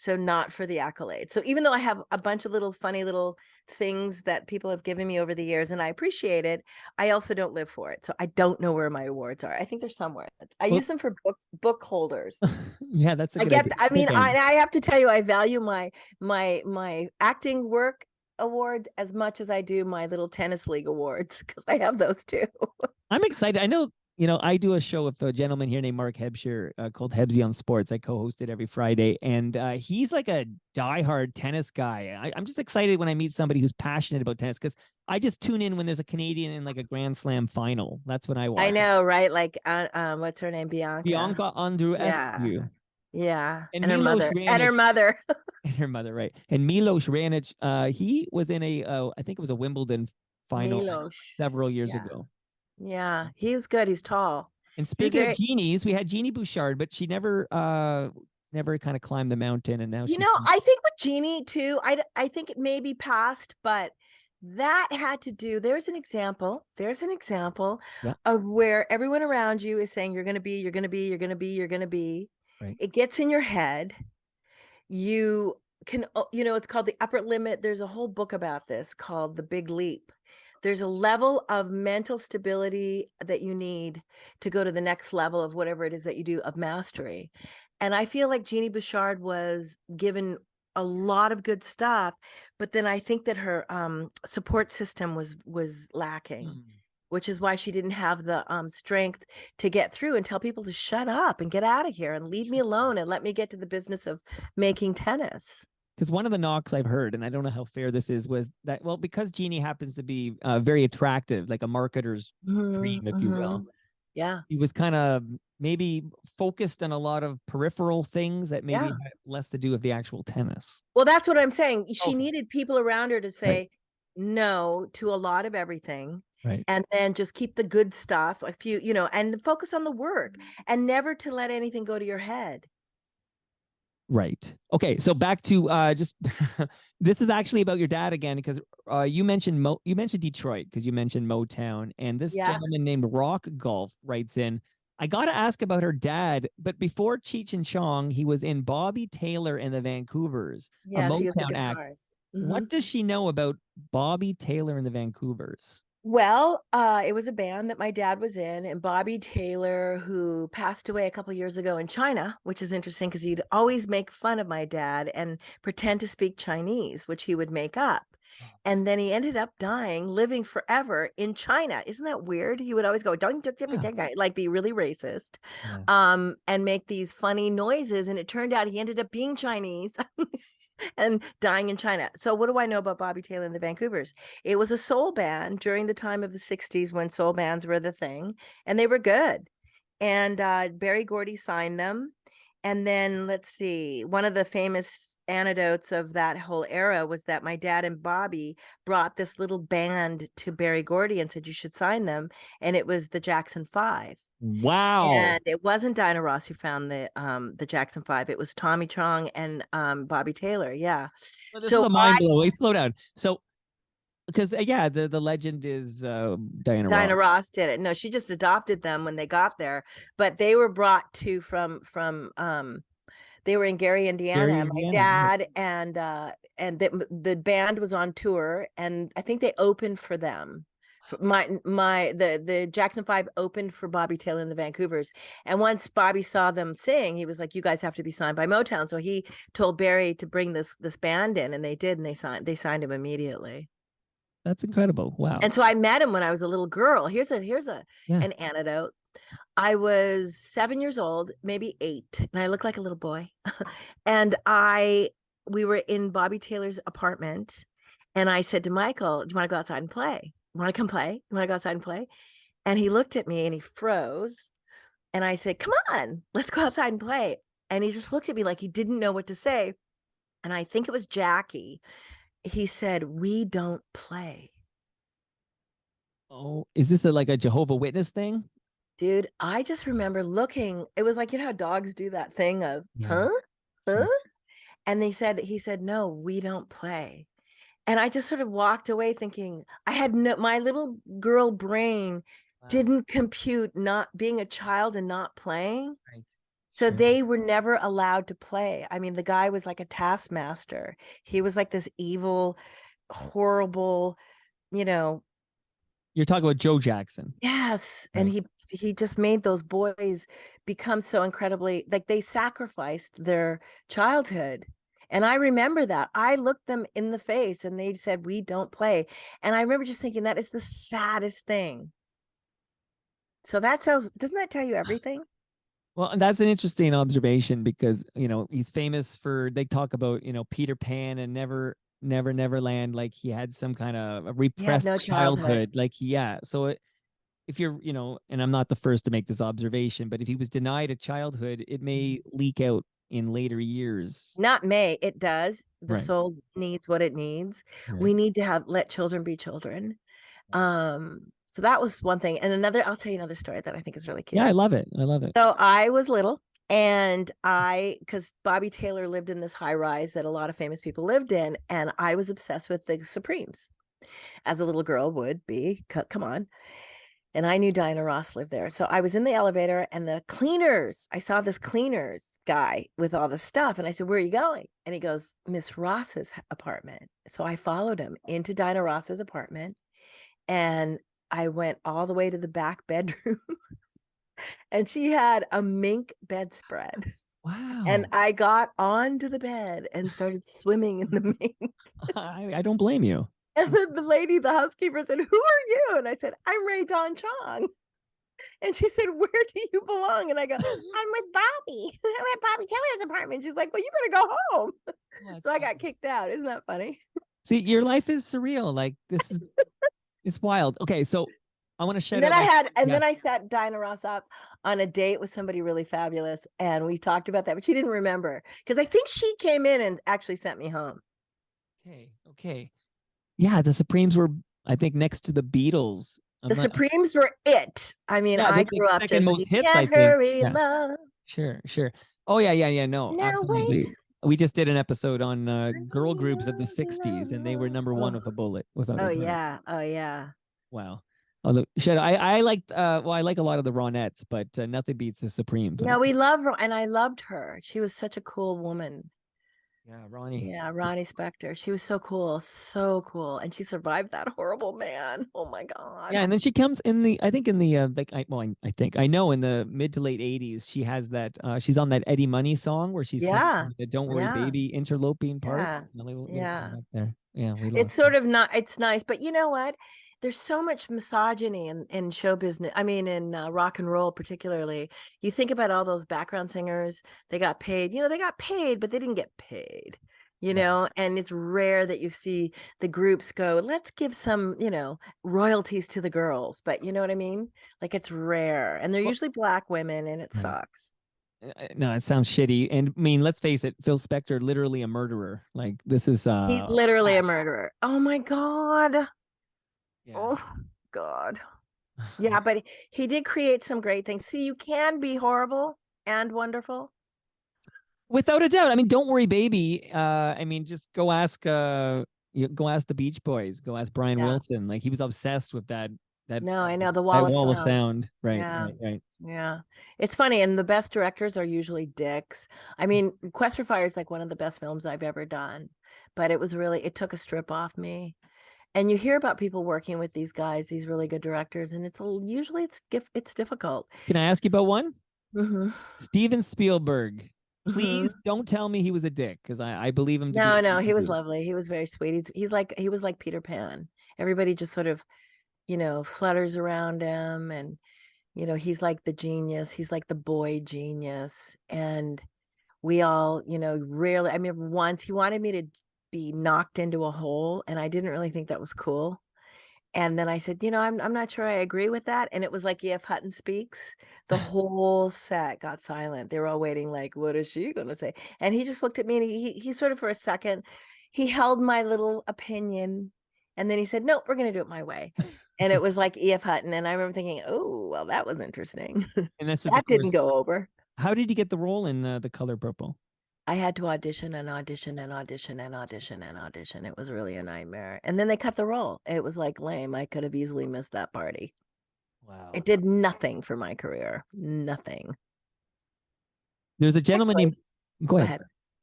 So not for the accolades. So even though I have a bunch of little funny little things that people have given me over the years and I appreciate it, I also don't live for it. So I don't know where my awards are. I think they're somewhere. I use them for book holders. Yeah, that's a good idea. I mean, I have to tell you, I value my acting work awards as much as I do my little tennis league awards, because I have those too. I'm excited. I know, I do a show with a gentleman here named Mark Hebsher called Hebsy on Sports. I co-host it every Friday, and he's like a diehard tennis guy. I'm just excited when I meet somebody who's passionate about tennis, because I just tune in when there's a Canadian in like a Grand Slam final. That's when I watch. I know, right? Like, what's her name? Bianca Andreescu. Yeah. And her mother. And her mother. And her mother, right. And Milos Raonic, he was in I think it was a Wimbledon final several years ago. Yeah, he was good. He's tall. And speaking of Genies, we had Jeannie Bouchard, but she never kind of climbed the mountain. And now I think with Jeannie too, I think it may be past, but that had to do, there's an example of where everyone around you is saying you're going to be. Right. It gets in your head. You can, it's called the upper limit. There's a whole book about this called The Big Leap. There's a level of mental stability that you need to go to the next level of whatever it is that you do, of mastery. And I feel like Jeannie Bouchard was given a lot of good stuff, but then I think that her support system was lacking, which is why she didn't have the strength to get through and tell people to shut up and get out of here and leave me alone and let me get to the business of making tennis. Because one of the knocks I've heard, and I don't know how fair this is, was that, well, because Jeannie happens to be very attractive, like a marketer's dream, if you will. Yeah. He was kind of maybe focused on a lot of peripheral things that maybe had less to do with the actual tennis. Well, that's what I'm saying. She needed people around her to say no to a lot of everything. Right. And then just keep the good stuff, like and focus on the work and never to let anything go to your head. Right. Okay. So back to just this is actually about your dad again, because you mentioned Detroit, because you mentioned Motown, and this gentleman named Rock Golf writes in, I got to ask about her dad, but before Cheech and Chong, he was in Bobby Taylor and the Vancouvers, a Motown act. What does she know about Bobby Taylor and the Vancouvers? Well, it was a band that my dad was in, and Bobby Taylor, who passed away a couple years ago in China, which is interesting because he'd always make fun of my dad and pretend to speak Chinese, which he would make up. And then he ended up dying, living forever in China. Isn't that weird? He would always go, "Don't Yeah. like be really racist, Yeah. and make these funny noises. And it turned out he ended up being Chinese. And dying in China. So what do I know about Bobby Taylor and the Vancouvers? It was a soul band during the time of the 60s when soul bands were the thing, and they were good. And Barry Gordy signed them. And then let's see, one of the famous anecdotes of that whole era was that my dad and Bobby brought this little band to Barry Gordy and said, "You should sign them." And it was the Jackson Five. Wow. And it wasn't Dinah Ross who found the Jackson Five. It was Tommy Chong and Bobby Taylor. Yeah. Well, this is So a mind blow. Wait, slow down. So, because yeah, the legend is Diana Ross. Dinah Ross did it. No, she just adopted them when they got there, but they were brought to from they were in Gary, Indiana. Gary, And my Indiana. dad and the band was on tour, and I think they opened for them. The Jackson Five opened for Bobby Taylor and the Vancouvers. And once Bobby saw them sing, he was like, "You guys have to be signed by Motown." So he told Barry to bring this band in, and they did, and they signed him immediately. That's incredible. Wow. And so I met him when I was a little girl. Here's Yeah. an anecdote. I was 7 years old, maybe 8, and I looked like a little boy. And we were in Bobby Taylor's apartment, and I said to Michael, "Do you want to go outside and play? You want to come play? You want to go outside and play?" And he looked at me and he froze. And I said, "Come on, let's go outside and play." And he just looked at me like he didn't know what to say. And I think it was Jackie. He said, "We don't play." Oh, is this like a Jehovah Witness thing? Dude, I just remember looking, it was like, you know how dogs do that thing of, Yeah. huh? Yeah. Huh? And he said, "No, we don't play." And I just sort of walked away thinking, I had no, my little girl brain Wow. didn't compute not being a child and not playing. Right. So Sure. they were never allowed to play. I mean, the guy was like a taskmaster. He was like this evil, horrible, you know, You're talking about Joe Jackson. yes. And Right. he just made those boys become so incredibly, like, they sacrificed their childhood. And I remember that. I looked them in the face and they said, "We don't play." And I remember just thinking, that is the saddest thing. So doesn't that tell you everything? Well, that's an interesting observation because, he's famous for, they talk about, Peter Pan and Neverland, like he had some kind of a He had repressed no childhood. childhood. Like, yeah. So if you're, and I'm not the first to make this observation, but if he was denied a childhood, it may leak out in later years. Not may, it does. The Right. soul needs what it needs. Right. We need to let children be children. So that was one thing. And I'll tell you another story that I think is really Yeah, cute. I love it. I love it. So I was little, and because Bobby Taylor lived in this high rise that a lot of famous people lived in, and I was obsessed with the Supremes, as a little girl would be. Come on. And I knew Diana Ross lived there. So I was in the elevator, and I saw this cleaners guy with all the stuff. And I said, "Where are you going?" And he goes, "Miss Ross's apartment." So I followed him into Diana Ross's apartment, and I went all the way to the back bedroom. And she had a mink bedspread. And Wow. I got onto the bed and started swimming in the mink. I don't blame you. And then the housekeeper said, "Who are you?" And I said, "I'm Ray Don Chong." And she said, "Where do you belong?" And I go, "I'm with Bobby. I'm at Bobby Taylor's apartment." She's like, "Well, you better go home." So I got kicked out. Isn't that funny? See, your life is surreal. Like it's wild. Okay, so I want to shout And out then I set Dinah Ross up on a date with somebody really fabulous, and we talked about that, but she didn't remember because I think she came in and actually sent me home. Okay. Yeah, the Supremes were, I think, next to the Beatles. The Supremes were it. I mean, Yeah, I the grew up second just, most "You hits, I can't think. hurry Yeah, love. sure. Oh yeah. No, Now wait. absolutely. We just did an episode on girl groups of the '60s, and they were number one with a bullet, without Oh a doubt. yeah. Oh yeah. Wow. Although, I like I like a lot of the Ronettes, but nothing beats the Supremes. No, we love her, and I loved her. She was such a cool woman. Yeah, Ronnie. Yeah, Ronnie Spector. She was so cool, so cool, and she survived that horrible man. Oh my God. Yeah, and then she comes in the, I think in the like I think I know in the mid to late 80s she has that she's on that Eddie Money song where she's kind Yeah, of the Don't Worry yeah, Baby interloping part. yeah, A little yeah. throwback there. Yeah, we It's lost sort her. of not, it's nice, but you know what? There's so much misogyny in show business. I mean, in rock and roll, particularly. You think about all those background singers, they got paid, they got paid, but they didn't get paid, Right. and it's rare that you see the groups go, let's give some, royalties to the girls. But you know what I mean? Like it's rare. And they're Well, usually black women, and it right. sucks. No, it sounds shitty. And I mean, let's face it, Phil Spector, literally a murderer. Like this is He's literally a murderer. Oh my God. yeah. Oh God. Yeah, but he did create some great things. See, you can be horrible and wonderful. Without a doubt. I mean, Don't Worry Baby. I mean, just go ask the Beach Boys, go ask Brian Yeah. Wilson. Like he was obsessed with that No, I know the that wall of wall of sound. sound. Right, Yeah. right. Yeah. It's funny. And the best directors are usually dicks. I mean, Quest for Fire is like one of the best films I've ever done, but it took a strip off me. And you hear about people working with these guys, these really good directors, and usually it's difficult. Can I ask you about one? Hmm. Steven Spielberg. Hmm. Please don't tell me he was a dick, because I believe him to be No, a no, he was dude. lovely. He was very sweet. He was like Peter Pan. Everybody just sort of, flutters around him, and he's like the genius. He's like the boy genius. And we all, rarely, I mean, once he wanted me to be knocked into a hole, and I didn't really think that was cool. And then I said, I'm not sure I agree with that. And it was like E.F. Hutton speaks. The whole set got silent. They were all waiting, like, what is she gonna say? And he just looked at me, and he sort of for a second, he held my little opinion, and then he said, "No, we're gonna do it my way." And it was like E.F. Hutton. And I remember thinking, oh, well, that was interesting. And that's just, That of didn't course, go over. how did you get the role in The Color Purple? I had to audition and audition and audition and audition and audition. It was really a nightmare. And then they cut the role. It was like lame. I could have easily missed that party. Wow. It did nothing for my career. Nothing. There's a gentleman Actually, named. Go go ahead. ahead.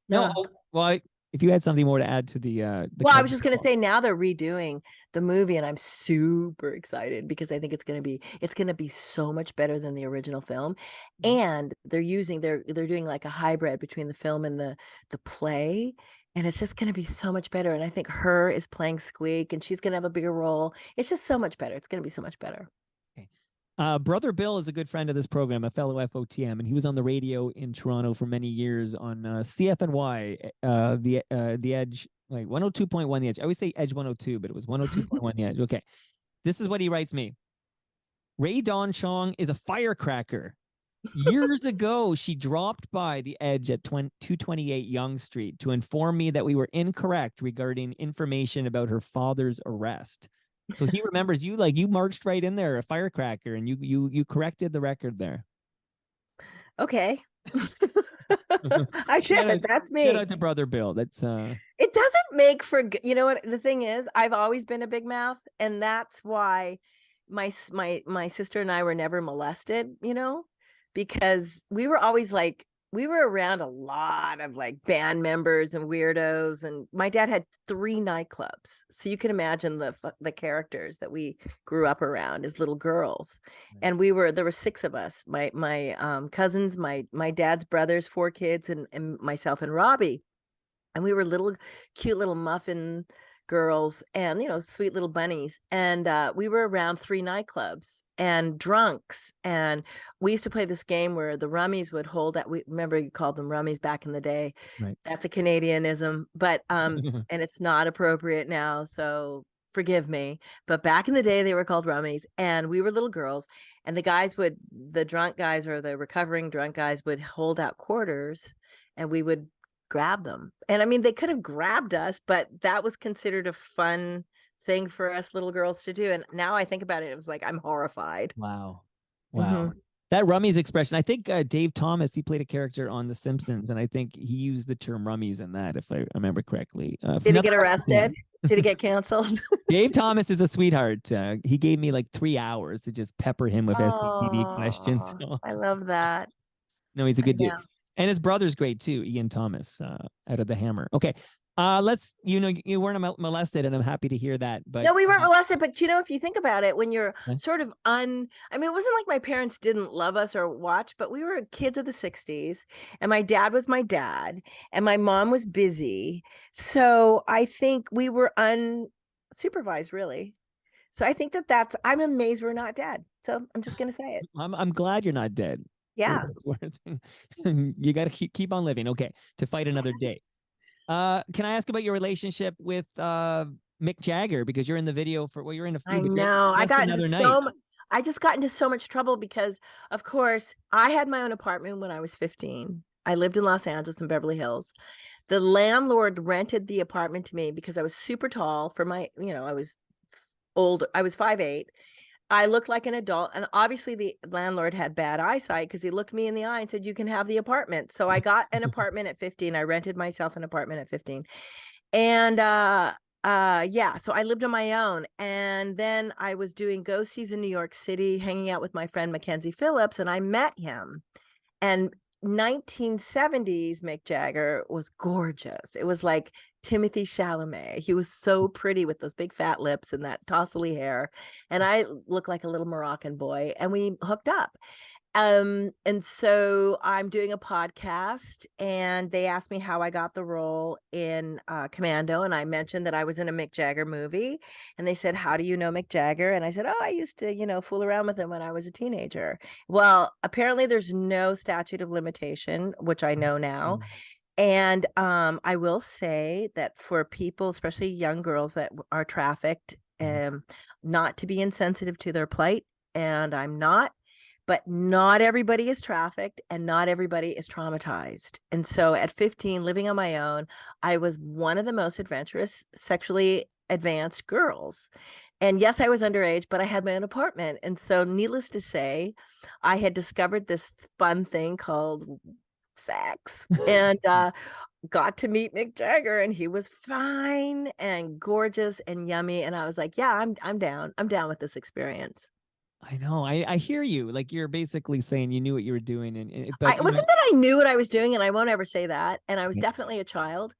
No, No. well, if you had something more to add to the Well, I Color was just going to Purple. say now they're redoing the movie, and I'm super excited because I think it's going to be so much better than the original film. And they're doing like a hybrid between the film and the play, and it's just going to be so much better. And I think her is playing Squeak, and she's going to have a bigger role. It's just so much better. It's going to be so much better. Brother Bill is a good friend of this program, a fellow FOTM, and he was on the radio in Toronto for many years on CFNY, the Edge, like 102.1 The Edge. I always say Edge 102, but it was 102.1 The Edge. Okay. This is what he writes me. Ray Dawn Chong is a firecracker. Years ago, she dropped by the Edge at 228 Yonge Street to inform me that we were incorrect regarding information about her father's arrest. So he remembers you, like you marched right in there, a firecracker, and you corrected the record there. Okay. I did. That's Shout me. out to Brother Bill. That's It doesn't make for you know what the thing is, I've always been a big mouth, and that's why my sister and I were never molested, because we were always like, we were around a lot of like band members and weirdos, and my dad had 3 nightclubs, so you can imagine the characters that we grew up around as little girls. And there were 6 of us, my cousins, my dad's brothers, 4 kids, and myself and Robbie. And we were little cute little muffin girls, and sweet little bunnies. And we were around 3 nightclubs and drunks, and we used to play this game where the rummies would hold at, we remember you called them rummies back in the day. right. That's a Canadianism, but and it's not appropriate now, so forgive me. But back in the day they were called rummies, and we were little girls, and the drunk guys, or the recovering drunk guys, would hold out quarters, and we would grab them. And I mean, they could have grabbed us, but that was considered a fun thing for us little girls to do. And now I think about it, it was like, I'm horrified. Wow. Mhm. That rummies expression. I think Dave Thomas, he played a character on The Simpsons, and I think he used the term rummies in that, if I remember correctly. Did he get arrested? Did he get canceled? Dave Thomas is a sweetheart. He gave me like 3 hours to just pepper him with SCTV questions. Oh, I love that. No, he's a I good dude. know. And his brother's great too, Ian Thomas, out of the Hammer. Okay. Let's, you weren't molested, and I'm happy to hear that. But No, we weren't molested, but if you think about it, when you're Okay. sort of I mean, it wasn't like my parents didn't love us or watch, but we were kids of the 60s, and my dad was my dad, and my mom was busy. So I think we were unsupervised, really. So I think I'm amazed we're not dead. So I'm just going to say it. I'm glad you're not dead. Yeah. You got to keep on living. Okay. To fight another day. Can I ask about your relationship with Mick Jagger, because you're in the video you're in a few. I know. I just got into so much trouble because, of course, I had my own apartment when I was 15. I lived in Los Angeles and Beverly Hills. The landlord rented the apartment to me because I was super tall for my, I was old. I was 5'8". I looked like an adult, and obviously the landlord had bad eyesight because he looked me in the eye and said, "You can have the apartment." So I got an apartment at 15. I rented myself an apartment at 15. And yeah, so I lived on my own, and then I was doing go-sees in New York City, hanging out with my friend Mackenzie Phillips, and I met him. And 1970s Mick Jagger was gorgeous. It was like Timothy Chalamet. He was so pretty with those big fat lips and that tously hair, and I looked like a little Moroccan boy, and we hooked up. And so I'm doing a podcast, and they asked me how I got the role in Commando, and I mentioned that I was in a Mick Jagger movie, and they said, "How do you know Mick Jagger?" And I said, "Oh, I used to, fool around with him when I was a teenager." Well, apparently there's no statute of limitation, which I know now. And I will say that for people, especially young girls that are trafficked, not to be insensitive to their plight, and I'm not. But not everybody is trafficked, and not everybody is traumatized. And so at 15, living on my own, I was one of the most adventurous, sexually advanced girls. And yes, I was underage, but I had my own apartment. And so needless to say, I had discovered this fun thing called sex, and got to meet Mick Jagger, and he was fine and gorgeous and yummy. And I was like, yeah, I'm down. I'm down with this experience. I know. I hear you. Like, you're basically saying you knew what you were doing, but It wasn't that I knew what I was doing, and I won't ever say that. And I was definitely a child,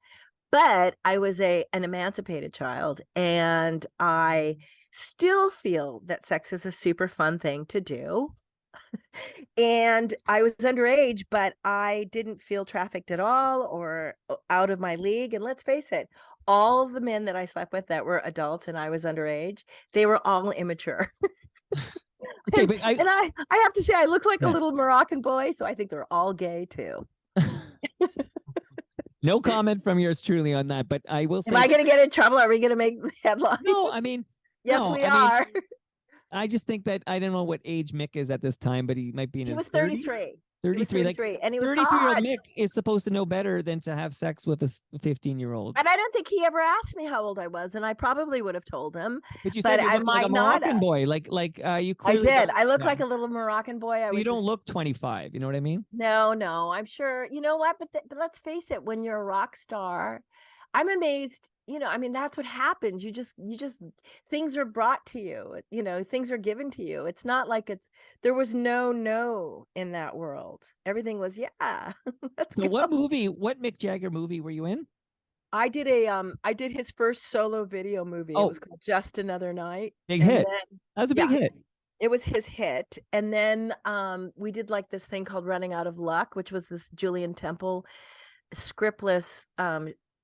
but I was an emancipated child, and I still feel that sex is a super fun thing to do. And I was underage, but I didn't feel trafficked at all or out of my league. And let's face it, all of the men that I slept with that were adults and I was underage, they were all immature. Okay, and, but I have to say, I look like a little Moroccan boy, so I think they're all gay too. No comment from yours truly on that, but I will say, am I going to get in trouble? Are we going to make headlines? No, I mean, yes, no, we are. I just think that I don't know what age Mick is at this time, but he might be in his 33. 33. 33, and he was 33-year-old hot. Mick is supposed to know better than to have sex with a 15-year-old. And I don't think he ever asked me how old I was, and I probably would have told him. But you said you I look might like a not Moroccan have. boy. You clearly I did. I look yeah. like a little Moroccan boy. You don't look 25. You know what I mean? No, I'm sure. You know what? But let's face it. When you're a rock star, I'm amazed. I mean, that's what happens. You just things are brought to you. Things are given to you. It's not like there was no in that world. Everything was let's So go. what Mick Jagger movie were you in? I did his first solo video movie. It was called Just Another Night. Big hit. That's a big hit. It was his hit. And then we did like this thing called Running Out of Luck, which was this Julian Temple scriptless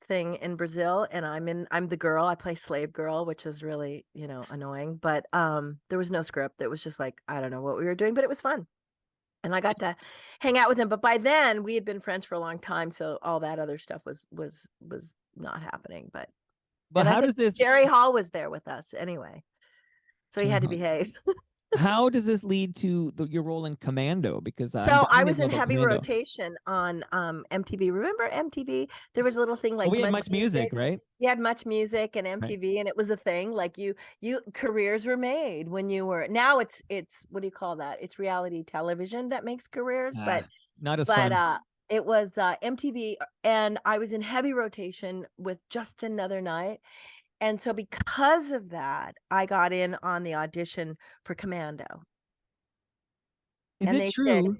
thing in Brazil. And I'm the girl. I play slave girl, which is really, annoying. But there was no script. It was just like, I don't know what we were doing, but it was fun. And I got to hang out with him. But by then we had been friends for a long time. So all that other stuff was not happening. But how does this Jerry Hall was there with us anyway. So he had to behave. How does this lead to your role in Commando? Because I was in heavy rotation on MTV. Remember MTV? There was a little thing like we had much music, right? You had much music and MTV, right. And it was a thing. Like you careers were made when you were. Now it's what do you call that? It's reality television that makes careers, but not as fun. It was MTV, and I was in heavy rotation with Just Another Night. And so because of that, I got in on the audition for Commando. Is it true?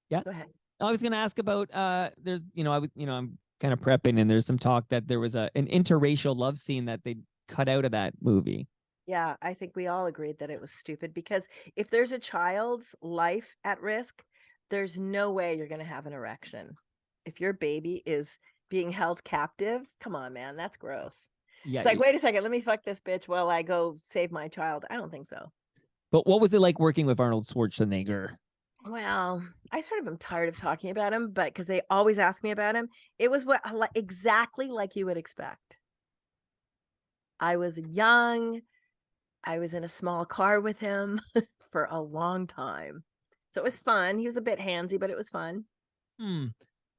Yeah. Go ahead. I was going to ask about there's I'm kind of prepping, and there's some talk that there was an interracial love scene that they cut out of that movie. Yeah, I think we all agreed that it was stupid because if there's a child's life at risk, there's no way you're going to have an erection. If your baby is being held captive, come on, man, that's gross. Yeah. It's like, wait a second, let me fuck this bitch while I go save my child. I don't think so. But what was it like working with Arnold Schwarzenegger? Well, I sort of am tired of talking about him, but because they always ask me about him, it was exactly like you would expect. I was young. I was in a small car with him for a long time. So it was fun. He was a bit handsy, but it was fun.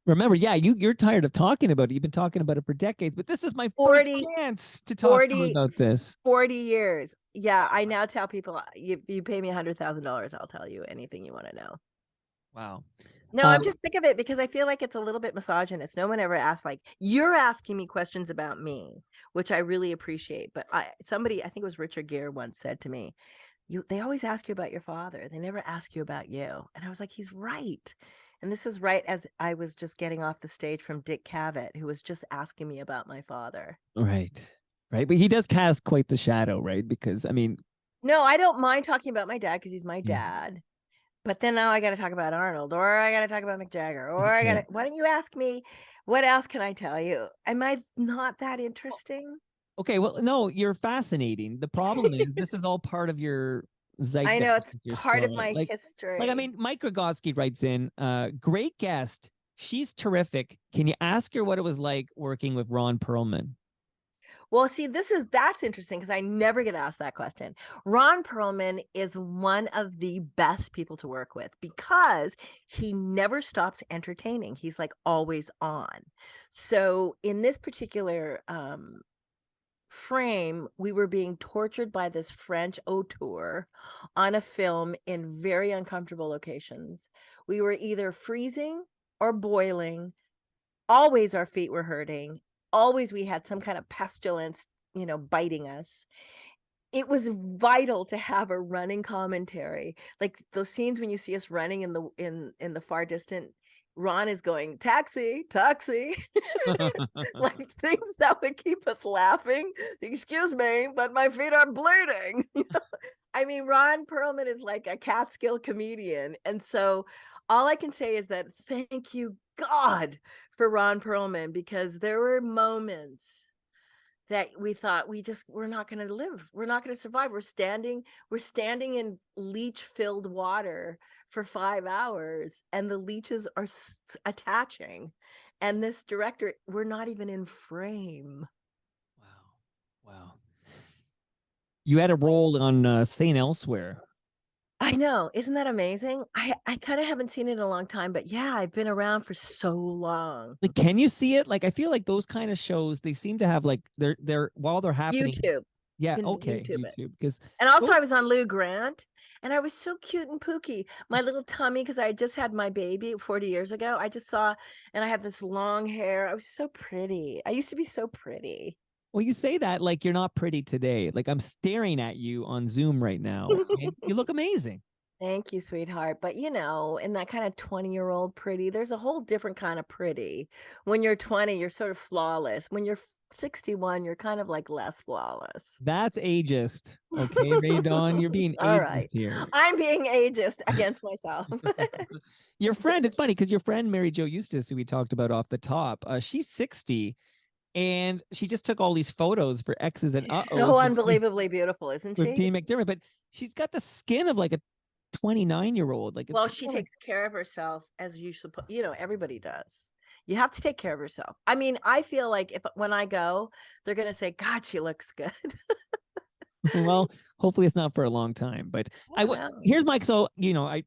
Remember, yeah, you're tired of talking about it. You've been talking about it for decades, but this is my 40, first chance to talk to 40, about this. 40 years. Yeah, I now tell people, you pay me $100,000, I'll tell you anything you want to know. Wow. No, I'm just sick of it because I feel like it's a little bit misogynist. No one ever asks, like, you're asking me questions about me, which I really appreciate. But somebody, I think it was Richard Gere, once said to me, they always ask you about your father. They never ask you about you. And I was like, he's right. And this is right as I was just getting off the stage from Dick Cavett, who was just asking me about my father. Right. Right. But he does cast quite the shadow, right? Because, I mean, no, I don't mind talking about my dad because he's my dad. But then now I got to talk about Arnold, or I got to talk about Mick Jagger, or I got to, why don't you ask me, what else can I tell you? Am I not that interesting? Okay, well, no, you're fascinating. The problem is this is all part of your zeitgeist. I know it's your part of story. my history. Like, I mean, Mike Rogoski writes in, great guest. She's terrific. Can you ask her what it was like working with Ron Perlman? Well, see, that's interesting because I never get asked that question. Ron Perlman is one of the best people to work with because he never stops entertaining. He's like always on. So in this particular frame, we were being tortured by this French auteur on a film in very uncomfortable locations. We were either freezing or boiling. Always our feet were hurting. Always we had some kind of pestilence, biting us. It was vital to have a running commentary. Like those scenes when you see us running in the far distant, Ron is going, taxi, taxi. Like things that would keep us laughing. Excuse me, but my feet are bleeding. I mean, Ron Perlman is like a Catskill comedian. And so all I can say is that thank you, God, for Ron Perlman, because there were moments that we thought we're not going to live. We're not going to survive. We're standing in leech filled water for 5 hours and the leeches are attaching. And this director, we're not even in frame. Wow. You had a role on St. Elsewhere. I know. Isn't that amazing? I kind of haven't seen it in a long time, but yeah, I've been around for so long. Like, can you see it? Like, I feel like those kind of shows, they seem to have like they're while they're happening. YouTube. Yeah. Okay. YouTube it. Because and also I was on Lou Grant and I was so cute and pooky. My little tummy, because I just had my baby 40 years ago. I just saw, and I had this long hair. I was so pretty. I used to be so pretty. Well, you say that like you're not pretty today. Like I'm staring at you on Zoom right now. And you look amazing. Thank you, sweetheart. But in that kind of 20-year-old pretty, there's a whole different kind of pretty. When you're 20, you're sort of flawless. When you're 61, you're kind of like less flawless. That's ageist. Okay, Ray Dawn, you're being all ageist right here. I'm being ageist against myself. Your friend, it's funny because your friend Mary Jo Eustace, who we talked about off the top, she's 60 and she just took all these photos for X's and Uh-oh. So unbelievably beautiful, isn't she? With Dean McDermott, but she's got the skin of like a 29-year-old. Like, well, she takes care of herself as you suppose. Everybody does. You have to take care of yourself. I mean, I feel like when I go, they're gonna say, "God, she looks good." Well, hopefully it's not for a long time. But here's Mike. So I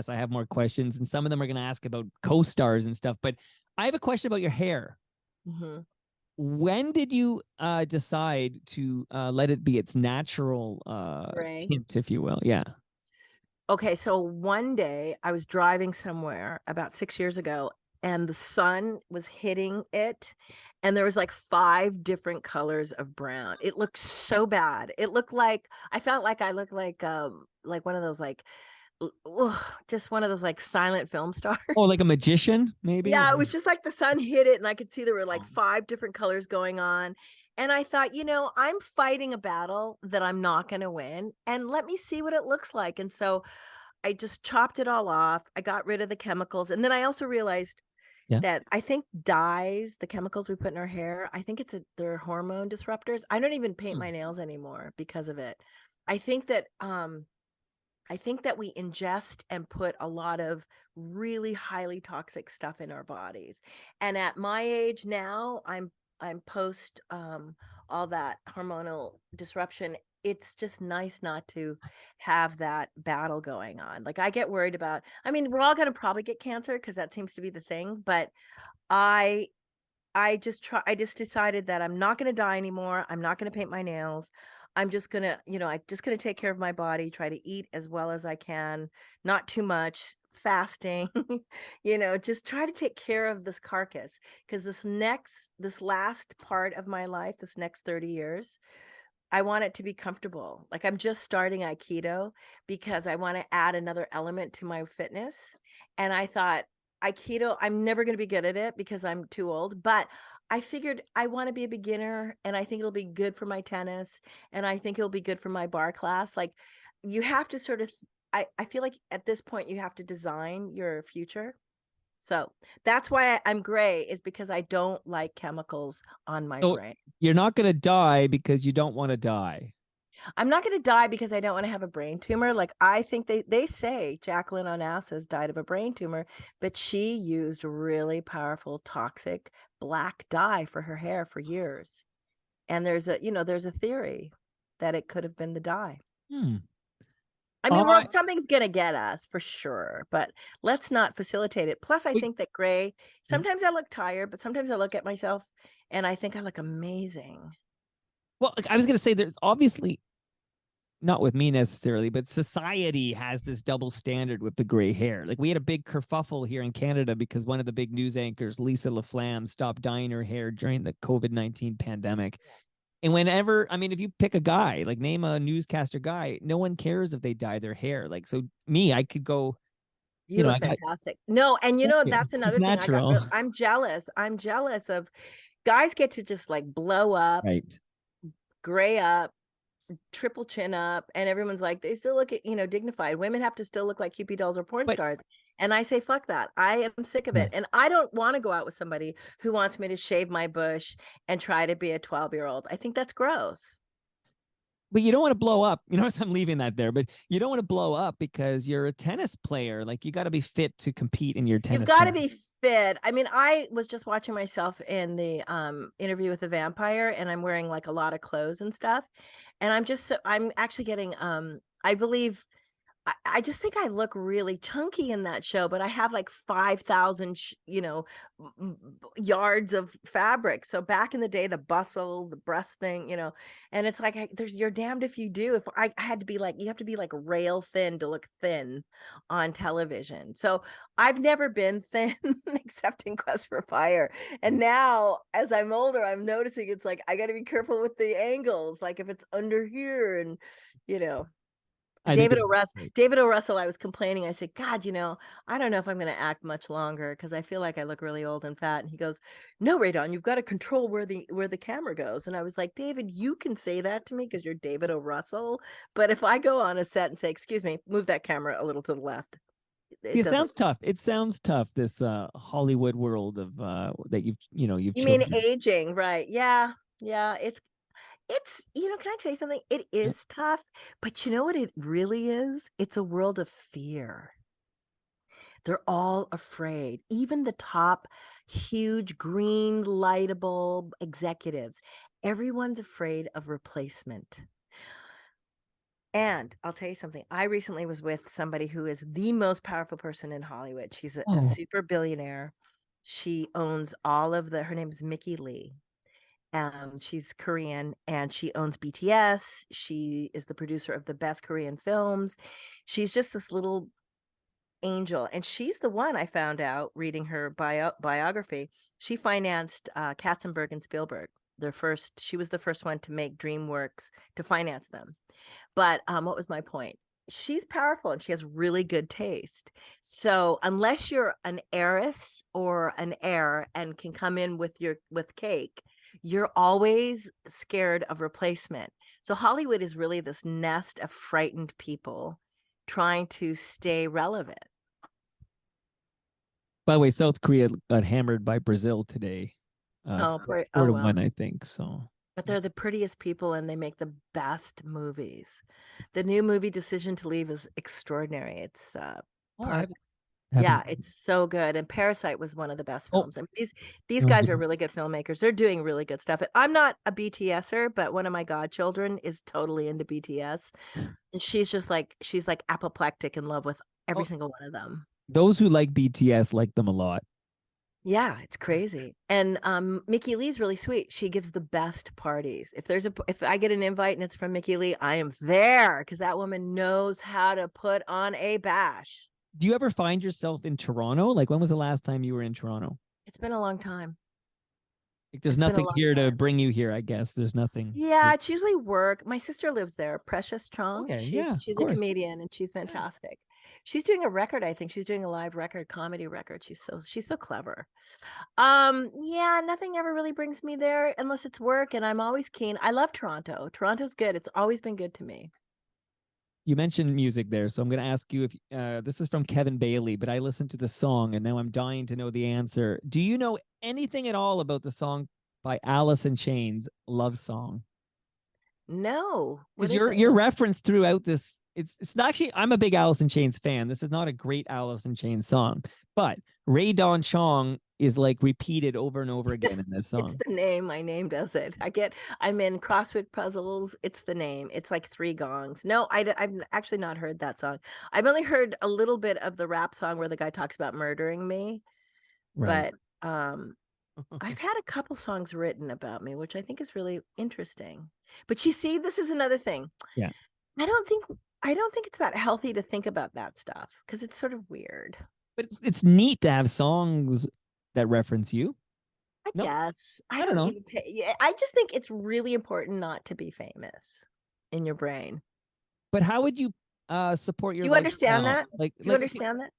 have more questions, and some of them are gonna ask about co-stars and stuff. But I have a question about your hair. Mm-hmm. When did you decide to let it be its natural tint, if you will? Yeah. Okay, so one day I was driving somewhere about 6 years ago, and the sun was hitting it, and there was like 5 different colors of brown. It looked so bad. It looked like I felt like I looked like one of those like just one of those like silent film stars. Oh, like a magician, maybe? Yeah, it was just like the sun hit it and I could see there were like 5 different colors going on. And I thought, I'm fighting a battle that I'm not going to win, and let me see what it looks like. And so I just chopped it all off. I got rid of the chemicals. And then I also realized Yeah. that I think dyes, the chemicals we put in our hair, I think they're hormone disruptors. I don't even paint my nails anymore because of it. I think that we ingest and put a lot of really highly toxic stuff in our bodies. And at my age now, I'm post all that hormonal disruption. It's just nice not to have that battle going on. Like I get worried about, I mean, we're all going to probably get cancer because that seems to be the thing, but I I just decided that I'm not going to die anymore. I'm not going to paint my nails. I'm just going to, I'm just going to take care of my body, try to eat as well as I can, not too much, fasting, just try to take care of this carcass, because this last part of my life, this next 30 years, I want it to be comfortable. Like I'm just starting Aikido because I want to add another element to my fitness. And I thought, Aikido, I'm never going to be good at it because I'm too old, but I figured I want to be a beginner, and I think it'll be good for my tennis, and I think it'll be good for my bar class. Like you have to sort of, I feel like at this point you have to design your future. So that's why I'm gray, is because I don't like chemicals on my So brain. you're not going to die because you don't want to die. I'm not going to die because I don't want to have a brain tumor. Like I think they say Jacqueline Onassis died of a brain tumor, but she used really powerful toxic black dye for her hair for years. And there's a theory that it could have been the dye. Hmm. I mean, something's going to get us for sure, but let's not facilitate it. Plus, I Wait, think that gray, yeah. sometimes I look tired, but sometimes I look at myself and I think I look amazing. Well, I was going to say there's obviously not with me necessarily, but society has this double standard with the gray hair. Like we had a big kerfuffle here in Canada because one of the big news anchors, Lisa LaFlamme, stopped dyeing her hair during the COVID-19 pandemic. And whenever, I mean, if you pick a guy, like name a newscaster guy, no one cares if they dye their hair. Like, so me, I could go, You look I got fantastic. No, and that's another thing. natural. I'm jealous. I'm jealous of guys get to just like blow up, Right. gray up, triple chin up, and everyone's like, they still look, dignified. Women have to still look like Cupid dolls or porn But stars. And I say, fuck that. I am sick of yeah. it. And I don't want to go out with somebody who wants me to shave my bush and try to be a 12-year-old. I think that's gross. But you don't want to blow up. So I'm leaving that there, but you don't want to blow up because you're a tennis player. Like you got to be fit to compete in your tennis. You've got to be fit. I mean, I was just watching myself in the interview with the vampire, and I'm wearing like a lot of clothes and stuff. And I'm actually getting I believe I just think I look really chunky in that show, but I have like 5,000, yards of fabric. So back in the day, the bustle, the breast thing, and it's like, you're damned if you do. If I had to be like, you have to be like rail thin to look thin on television. So I've never been thin except in Quest for Fire. And now as I'm older, I'm noticing it's like, I got to be careful with the angles. Like if it's under here and, David O. Russell, I was complaining. I said, God, I don't know if I'm going to act much longer because I feel like I look really old and fat. And he goes, no, Radon, you've got to control where the camera goes. And I was like, David, you can say that to me because you're David O. Russell. But if I go on a set and say, excuse me, move that camera a little to the left. It sounds tough. It sounds tough. This Hollywood world of that you've You mean aging, right? Yeah. Yeah. It's, can I tell you something? It is tough, but you know what it really is? It's a world of fear. They're all afraid. Even the top huge green light bulb executives, everyone's afraid of replacement. And I'll tell you something. I recently was with somebody who is the most powerful person in Hollywood. She's a super billionaire. She owns her name is Mickey Lee. She's Korean and she owns BTS. She is the producer of the best Korean films. She's just this little angel. And she's the one I found out reading her biography. She financed Katzenberg and Spielberg. She was the first one to make DreamWorks to finance them. But what was my point? she's powerful and she has really good taste. So unless you're an heiress or an heir and can come in with cake, you're always scared of replacement. So Hollywood is really this nest of frightened people trying to stay relevant. By the way, South Korea got hammered by Brazil today. Oh, Four oh to well. one, I think. So, But they're the prettiest people and they make the best movies. The new movie Decision to Leave is extraordinary. It's I Park. haven't Yeah, it's so good. And Parasite was one of the best Oh, films. I mean, these guys are really good filmmakers. They're doing really good stuff. I'm not a BTSer, but one of my godchildren is totally into BTS. And she's like apoplectic in love with every oh, single one of them. those who like BTS like them a lot. Yeah, it's crazy. And Mickey Lee's really sweet. She gives the best parties. If I get an invite and it's from Mickey Lee, I am there because that woman knows how to put on a bash. Do you ever find yourself in Toronto? Like, when was the last time you were in Toronto? It's been a long time. Like, there's It's been a nothing long here to time. bring you here, I guess. There's nothing. Yeah, it's usually work. My sister lives there, Precious Chong. Okay, yeah, of She's a course. comedian and she's Yeah. fantastic. She's doing a record, I think. She's doing a live record, comedy record. She's so clever. Yeah, nothing ever really brings me there unless it's work, and I'm always keen. I love Toronto. Toronto's good. It's always been good to me. You mentioned music there, so I'm going to ask you if this is from Kevin Bailey, but I listened to the song and now I'm dying to know the answer. Do you know anything at all about the song by Alice in Chains, Love Song? No, what Because is your it? reference throughout this, it's not actually, I'm a big Alice in Chains fan. This is not a great Alice in Chains song, but Ray Don Chong is like repeated over and over again in this It's song. the name. My name does it. I'm in CrossFit puzzles. It's the name. It's like three gongs. No, I've actually not heard that song. I've only heard a little bit of the rap song where the guy talks about murdering me. Right. But I've had a couple songs written about me, which I think is really interesting. But you see, this is another thing. Yeah. I don't think it's that healthy to think about that stuff because it's sort of weird. But it's neat to have songs that reference you. I No, guess I I don't don't know. even pay. Yeah, I just think it's really important not to be famous in your brain. But how would you support Do your you understand lifestyle? that? Do you Okay, understand that?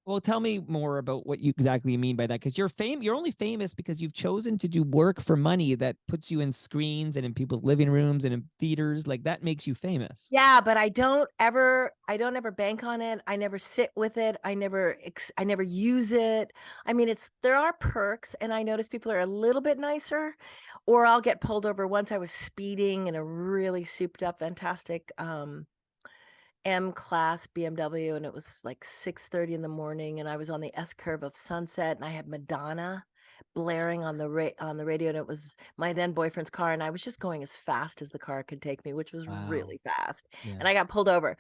well, tell me more about what you exactly mean by that, because you're only famous because you've chosen to do work for money that puts you in screens and in people's living rooms and in theaters. Like, that makes you famous. Yeah, but I don't ever bank on it. I never sit with it. I never use it. I mean, there are perks and I notice people are a little bit nicer, or I'll get pulled over. Once I was speeding in a really souped up fantastic M class BMW and it was like 6:30 in the morning and I was on the S curve of Sunset and I had Madonna blaring on the radio and it was my then boyfriend's car and I was just going as fast as the car could take me, which was Wow. really fast. Yeah. And I got pulled over.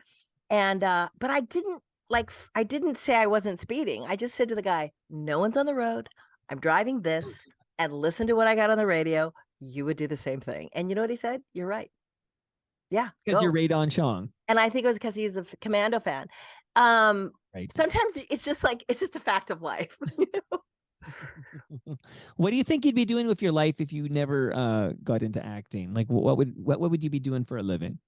And but I didn't say I wasn't speeding. I just said to the guy, "No one's on the road. I'm driving this and listen to what I got on the radio. You would do the same thing." And you know what he said? "You're right. Yeah, Because you're go." Ray Don Chong. And I think it was because he's a Commando fan. Right. Sometimes it's just a fact of life. What do you think you'd be doing with your life if you never got into acting? Like, what would you be doing for a living?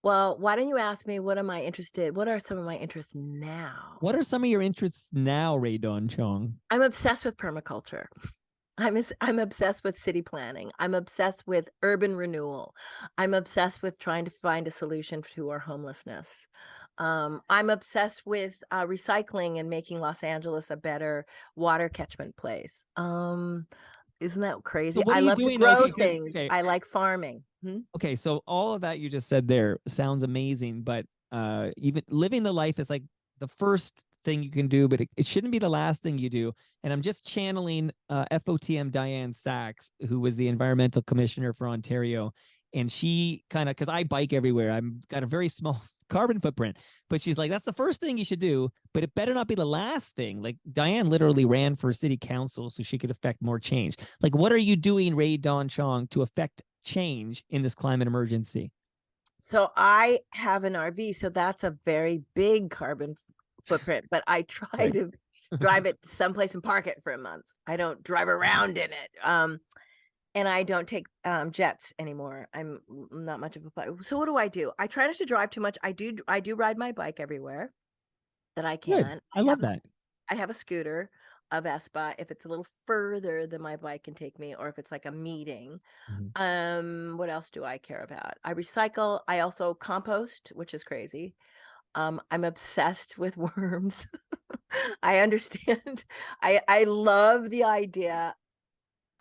Well, why don't you ask me what are some of my interests now? What are some of your interests now, Ray Don Chong? I'm obsessed with permaculture. I'm obsessed with city planning. I'm obsessed with urban renewal. I'm obsessed with trying to find a solution to our homelessness. I'm obsessed with recycling and making Los Angeles a better water catchment place. Isn't that So crazy? what I are you love to doing? grow Okay, things. I like farming. okay. So all of that you just said there sounds amazing, but even living the life is like the first thing you can do, but it shouldn't be the last thing you do. And I'm just channeling FOTM Diane Sachs, who was the environmental commissioner for Ontario, and she kind of, because I bike everywhere, I'm got a very small carbon footprint, but she's like, that's the first thing you should do, but it better not be the last thing. Like, Diane literally ran for city council so she could affect more change. Like, what are you doing, Ray Don Chong, to affect change in this climate emergency? So I have an RV, so that's a very big carbon footprint, but I try Right. to drive it someplace and park it for a month. I don't drive around in it. and I don't take jets anymore. I'm not much of a pilot. So what do? I try not to drive too much. I do ride my bike everywhere that I Good. can. I love that. I have a scooter, a Vespa. If it's a little further than my bike can take me, or if it's like a meeting. What else do I care about? I recycle. I also compost, which is crazy. I'm obsessed with worms. I understand. I love the idea.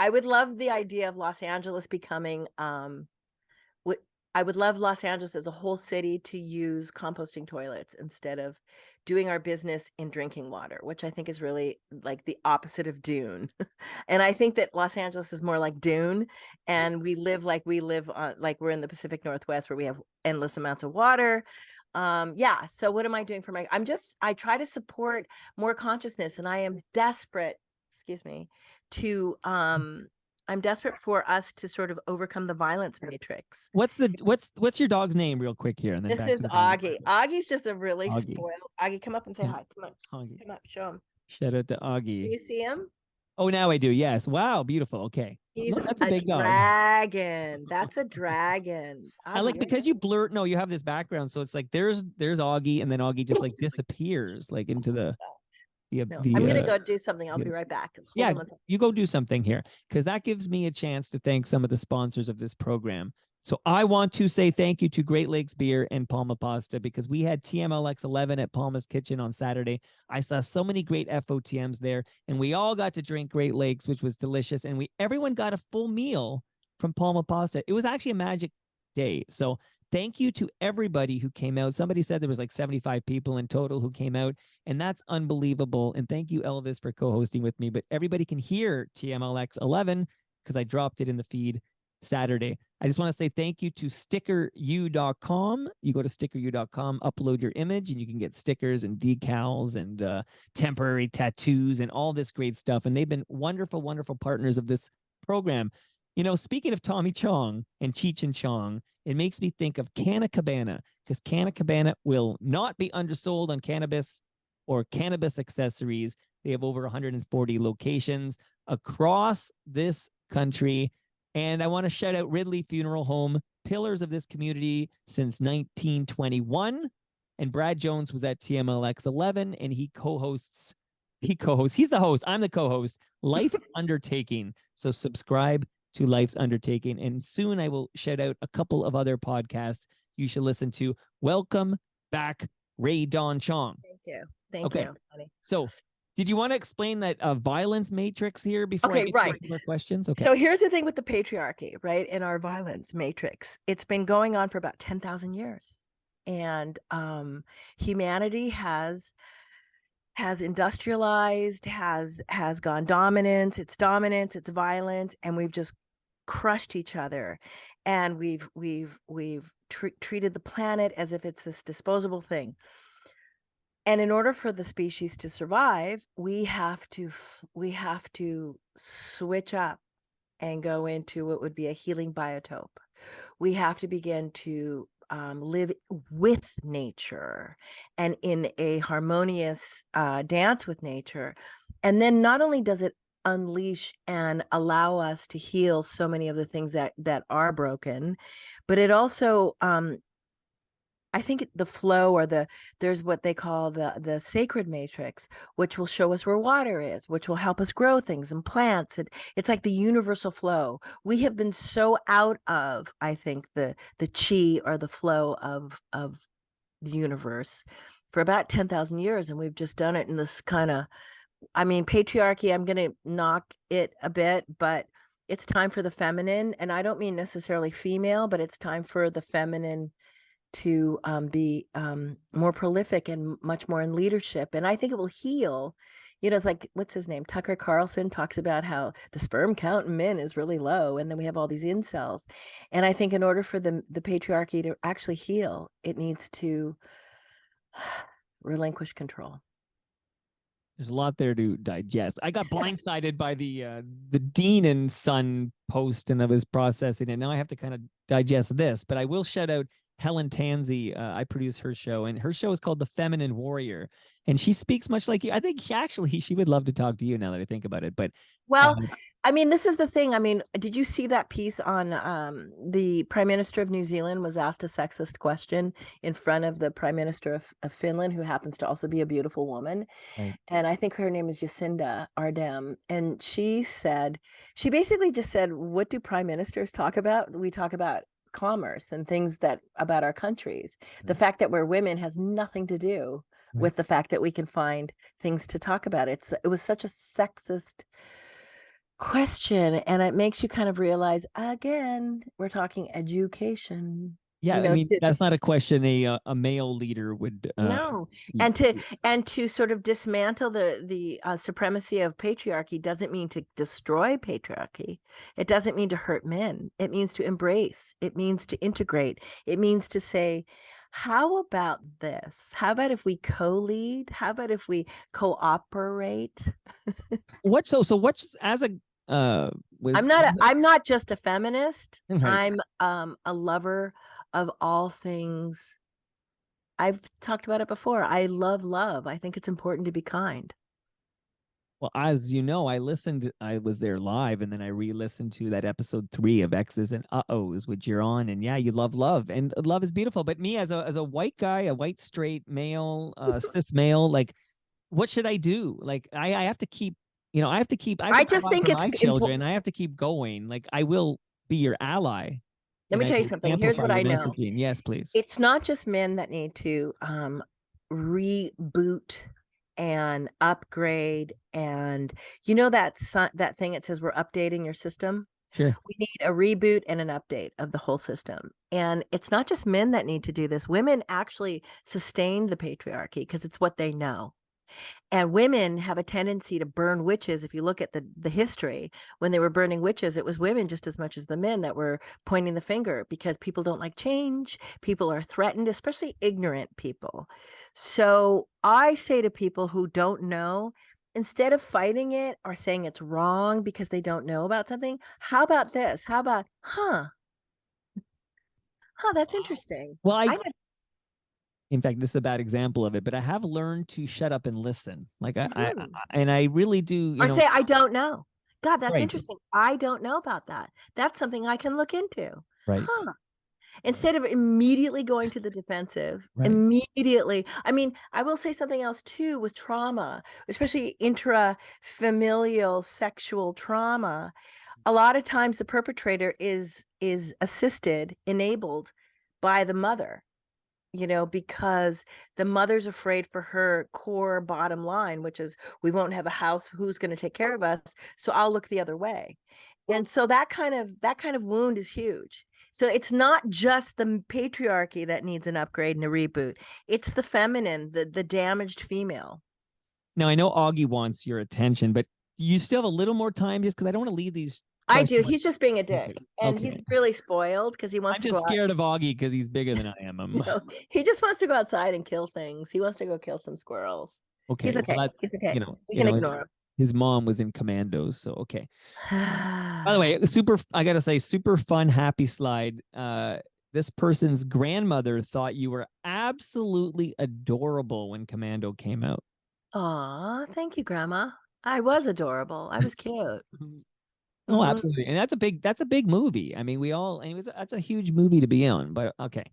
I would love the idea of Los Angeles becoming I would love Los Angeles as a whole city to use composting toilets instead of doing our business in drinking water, which I think is really like the opposite of Dune. And I think that Los Angeles is more like Dune, and we live like like we're in the Pacific Northwest where we have endless amounts of water. Yeah. So what am I doing for I try to support more consciousness, and I am desperate, excuse me, to I'm desperate for us to sort of overcome the violence matrix. What's your dog's name real quick here? And then This back is to the Augie. Augie's just a really Augie. spoiled. Augie, come up and say Yeah. hi. Come on. Augie. Come up, show him. Shout out to Do Augie. you see him? Oh, now I do. Yes. Wow. Beautiful. Okay. He's That's a big dog. dragon. That's a dragon. I like because you blur. No, you have this background, so it's like there's Augie, and then Augie just like disappears like into the. No, I'm gonna go do something. I'll be right back. Yeah, you go do something here, because that gives me a chance to thank some of the sponsors of this program. So I want to say thank you to Great Lakes Beer and Palma Pasta, because we had TMLX 11 at Palma's Kitchen on Saturday. I saw so many great FOTMs there, and we all got to drink Great Lakes, which was delicious. And everyone got a full meal from Palma Pasta. It was actually a magic day. So thank you to everybody who came out. Somebody said there was like 75 people in total who came out, and that's unbelievable. And thank you, Elvis, for co-hosting with me. But everybody can hear TMLX 11 because I dropped it in the feed Saturday. I just want to say thank you to stickeru.com. You go to stickeru.com, upload your image, and you can get stickers and decals and temporary tattoos and all this great stuff. And they've been wonderful, wonderful partners of this program. You know, speaking of Tommy Chong and Cheech and Chong, it makes me think of Canna Cabana, because Canna Cabana will not be undersold on cannabis or cannabis accessories. They have over 140 locations across this country. And I want to shout out Ridley Funeral Home, pillars of this community since 1921. And Brad Jones was at TMLX 11, and he's the host. I'm the co-host, Life's Undertaking. So subscribe to Life's Undertaking. And soon I will shout out a couple of other podcasts you should listen to. Welcome back, Ray Don Chong. Thank you. Thank you, honey. So did you want to explain that violence matrix here before I get to more questions? Okay. So here's the thing with the patriarchy, right? In our violence matrix, it's been going on for about 10,000 years. And humanity has industrialized, has gone dominance, it's violence, and we've just crushed each other. And we've treated the planet as if it's this disposable thing. And in order for the species to survive, we have to switch up and go into what would be a healing biotope. We have to begin to live with nature and in a harmonious dance with nature. And then not only does it unleash and allow us to heal so many of the things that are broken, but it also I think the flow, or there's what they call the sacred matrix, which will show us where water is, which will help us grow things and plants. It's like the universal flow. We have been so out of, I think, the chi, or the flow of the universe, for about 10,000 years. And we've just done it in this kind of, patriarchy, I'm going to knock it a bit, but it's time for the feminine. And I don't mean necessarily female, but it's time for the feminine to be more prolific and much more in leadership. And I think it will heal. You know, it's like, what's his name? Tucker Carlson talks about how the sperm count in men is really low. And then we have all these incels. And I think in order for the patriarchy to actually heal, it needs to relinquish control. There's a lot there to digest. I got blindsided by the Dean and Son post, and I was processing it. Now I have to kind of digest this, but I will shout out Helen Tansey. I produce her show, and her show is called The Feminine Warrior. And she speaks much like you. I think she would love to talk to you now that I think about it. But Well, I mean, this is the thing. I mean, did you see that piece on the Prime Minister of New Zealand was asked a sexist question in front of the Prime Minister of Finland, who happens to also be a beautiful woman. right. And I think her name is Jacinda Ardern. And she basically just said, what do prime ministers talk about? We talk about commerce and things that about our countries. The fact that we're women has nothing to do with the fact that we can find things to talk about. It was such a sexist question, and it makes you kind of realize, again, we're talking education. Yeah, You I know, mean, that's not a question a male leader would no, and to sort of dismantle the supremacy of patriarchy doesn't mean to destroy patriarchy. It doesn't mean to hurt men. It means to embrace. It means to integrate. It means to say, how about this? How about if we co-lead? How about if we cooperate? what's as a I'm not just a feminist. Right. I'm a lover of all things. I've talked about it before. I love love. I think it's important to be kind. Well, as you know, I was there live, and then I re-listened to that episode 3 of X's and Uh-Ohs, which you're on. And yeah, you love, and love is beautiful. But me as a white guy, a white straight male, cis male, like, what should I do? Like, I have to keep, I have to I just think it's my children. I have to keep going. Like, I will be your ally. Let me tell you something. Here's what I know. Yes, please. It's not just men that need to reboot and upgrade, and that thing that says we're updating your system. Sure. We need a reboot and an update of the whole system. And it's not just men that need to do this. Women actually sustained the patriarchy because it's what they know. And women have a tendency to burn witches. If you look at the history, when they were burning witches, it was women just as much as the men that were pointing the finger, because people don't like change. People are threatened, especially ignorant people. So I say to people who don't know, instead of fighting it or saying it's wrong because they don't know about something, how about this? How about, that's interesting. Well, in fact, this is a bad example of it, but I have learned to shut up and listen. Like I really do. Or say, I don't know. God, that's right. interesting. I don't know about that. That's something I can look into. Right. Instead of immediately going to the defensive, immediately. I mean, I will say something else too with trauma, especially intrafamilial sexual trauma. A lot of times the perpetrator is assisted, enabled by the mother. Because the mother's afraid for her core bottom line, which is, we won't have a house, who's going to take care of us, so I'll look the other way. And so that kind of wound is huge. So it's not just the patriarchy that needs an upgrade and a reboot. It's the feminine, the damaged female. Now, I know Augie wants your attention, but you still have a little more time, just because I don't want to leave these. I do. He's just being a dick. And he's really spoiled because he wants to go out. I'm just scared of Augie because he's bigger than I am. No, he just wants to go outside and kill things. He wants to go kill some squirrels. Okay. He's okay. Well, he's okay. We can ignore him. His mom was in Commandos, so okay. By the way, I gotta say, super fun, happy slide. This person's grandmother thought you were absolutely adorable when Commando came out. Aw, thank you, Grandma. I was adorable. I was cute. Oh, absolutely. And that's a big movie. I mean, that's a huge movie to be on, but okay.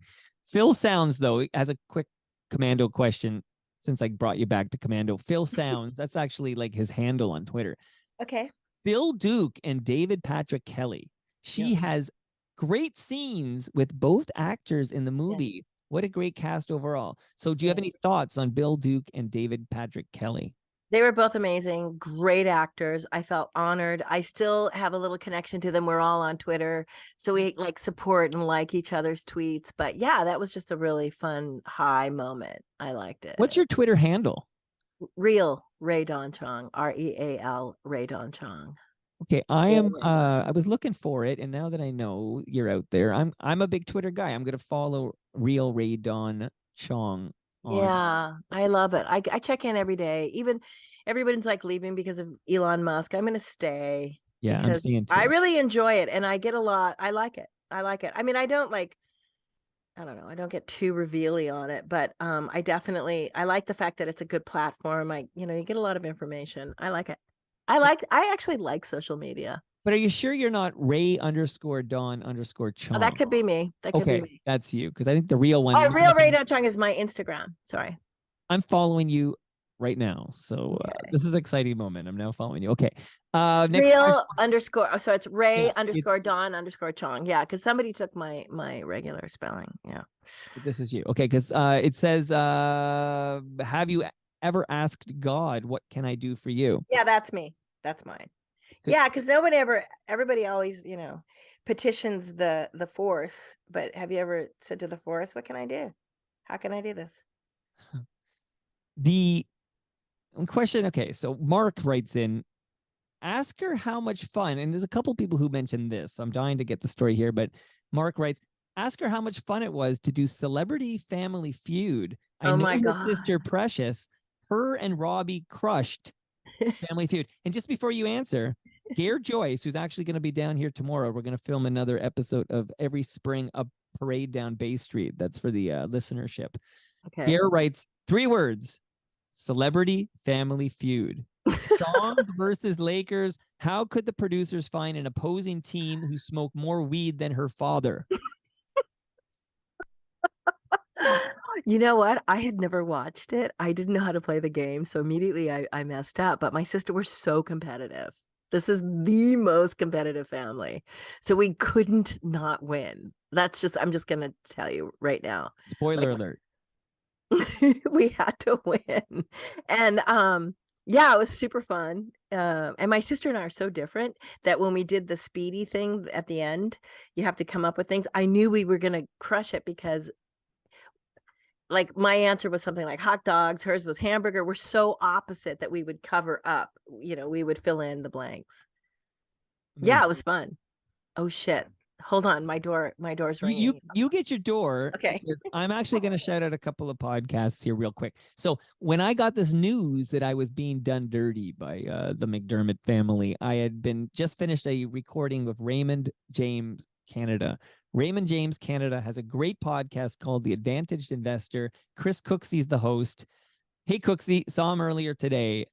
Phil Sounds, though, has a quick Commando question, since I brought you back to Commando. Phil Sounds, that's actually like his handle on Twitter. Okay. Phil Duke and David Patrick Kelly. She has great scenes with both actors in the movie. Yeah. What a great cast overall. So do you have any thoughts on Bill Duke and David Patrick Kelly? They were both amazing, great actors. I felt honored. I still have a little connection to them. We're all on Twitter, so we support and like each other's tweets. But yeah, that was just a really fun high moment. I liked it. What's your Twitter handle? Real Ray Don Chong, REAL Ray Don Chong. Okay, I was looking for it, and now that I know you're out there, I'm a big Twitter guy. I'm gonna follow Real Ray Don Chong. Yeah, I love it. I check in every day. Even everybody's leaving because of Elon Musk. I'm going to stay. Yeah, because I really enjoy it, and I get a lot. I like it. I mean, I don't I don't know. I don't get too revealy on it, but I like the fact that it's a good platform. You get a lot of information. I like it. I actually like social media. But are you sure you're not Ray_Don_Chong? Oh, that could be me. That could be Okay, me. that's you. Because I think the real one. Oh, Real Ray Chung is my Instagram. Sorry. I'm following you right now. So Okay. this is an exciting moment. I'm now following you. Okay. Next Real question. underscore. Oh, so it's Ray Yeah, underscore Don underscore Chong. Yeah, because somebody took my regular spelling. Yeah. this is you. Okay, because it says, have you ever asked God, what can I do for you? Yeah, that's me. That's mine. 'Cause- Yeah, because everybody always, petitions the force. But have you ever said to the force, what can I do? How can I do this? The question, okay, so Mark writes in, ask her how much fun, and there's a couple people who mentioned this, so I'm dying to get the story here, but Mark writes, ask her how much fun it was to do Celebrity Family Feud. I Oh know my her God. sister Precious, her and Robbie crushed Family Feud. And just before you answer, Gare Joyce, who's actually going to be down here tomorrow, we're going to film another episode of Every Spring a Parade Down Bay Street. That's for the listenership. Okay. Gare writes 3 words: Celebrity Family Feud. Songs versus Lakers. How could the producers find an opposing team who smoked more weed than her father? You know what? I had never watched it. I didn't know how to play the game. So immediately I messed up. But my sister was so competitive. This is the most competitive family. So we couldn't not win. I'm just going to tell you right now. Spoiler alert. We had to win. And yeah, it was super fun. And my sister and I are so different that when we did the speedy thing at the end, you have to come up with things. I knew we were going to crush it because like my answer was something like hot dogs, hers was hamburger. We're so opposite that we would cover up, we would fill in the blanks. Amazing. Yeah, it was fun. Oh shit. Hold on, my door's ringing. You get your door. Okay. I'm actually going to shout out a couple of podcasts here real quick. So when I got this news that I was being done dirty by the McDermott family, I had just finished a recording with Raymond James Canada. Raymond James Canada has a great podcast called The Advantaged Investor. Chris Cooksey's the host. Hey, Cooksey, saw him earlier today.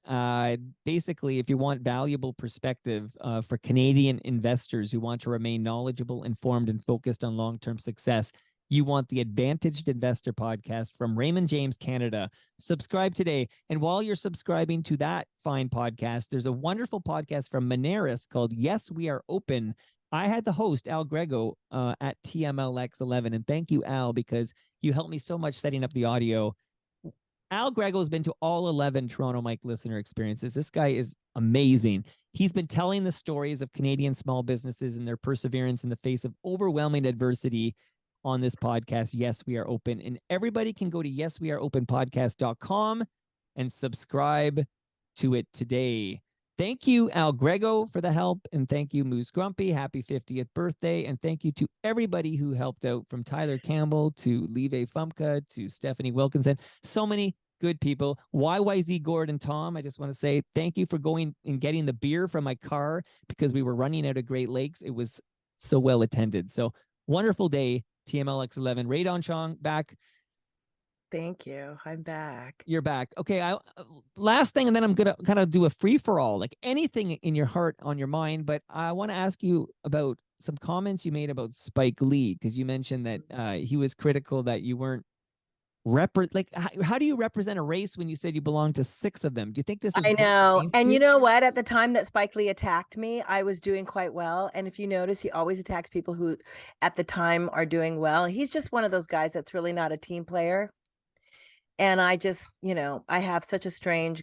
Basically, if you want valuable perspective for Canadian investors who want to remain knowledgeable, informed, and focused on long-term success, you want the Advantaged Investor podcast from Raymond James Canada. Subscribe today. And while you're subscribing to that fine podcast, there's a wonderful podcast from Moneris called Yes, We Are Open. I had the host, Al Grego, at TMLX11. And thank you, Al, because you helped me so much setting up the audio. Al Grego has been to all 11 Toronto Mike listener experiences. This guy is amazing. He's been telling the stories of Canadian small businesses and their perseverance in the face of overwhelming adversity on this podcast. Yes, We Are Open. And everybody can go to yesweareopenpodcast.com and subscribe to it today. Thank you, Al Grego, for the help. And thank you, Moose Grumpy. Happy 50th birthday. And thank you to everybody who helped out, from Tyler Campbell to Leve Fumka to Stephanie Wilkinson. So many good people. YYZ Gordon Tom, I just want to say thank you for going and getting the beer from my car because we were running out of Great Lakes. It was so well attended. So wonderful day, TMLX11. Ray Don Chong back. Thank you. I'm back. You're back. Okay. Last thing, and then I'm going to kind of do a free for all, like anything in your heart, on your mind. But I want to ask you about some comments you made about Spike Lee, because you mentioned that he was critical that you weren't how do you represent a race when you said you belong to 6 of them? Do you think this is? I know. And you know what? At the time that Spike Lee attacked me, I was doing quite well. And if you notice, he always attacks people who at the time are doing well. He's just one of those guys that's really not a team player. And I just, I have such a strained,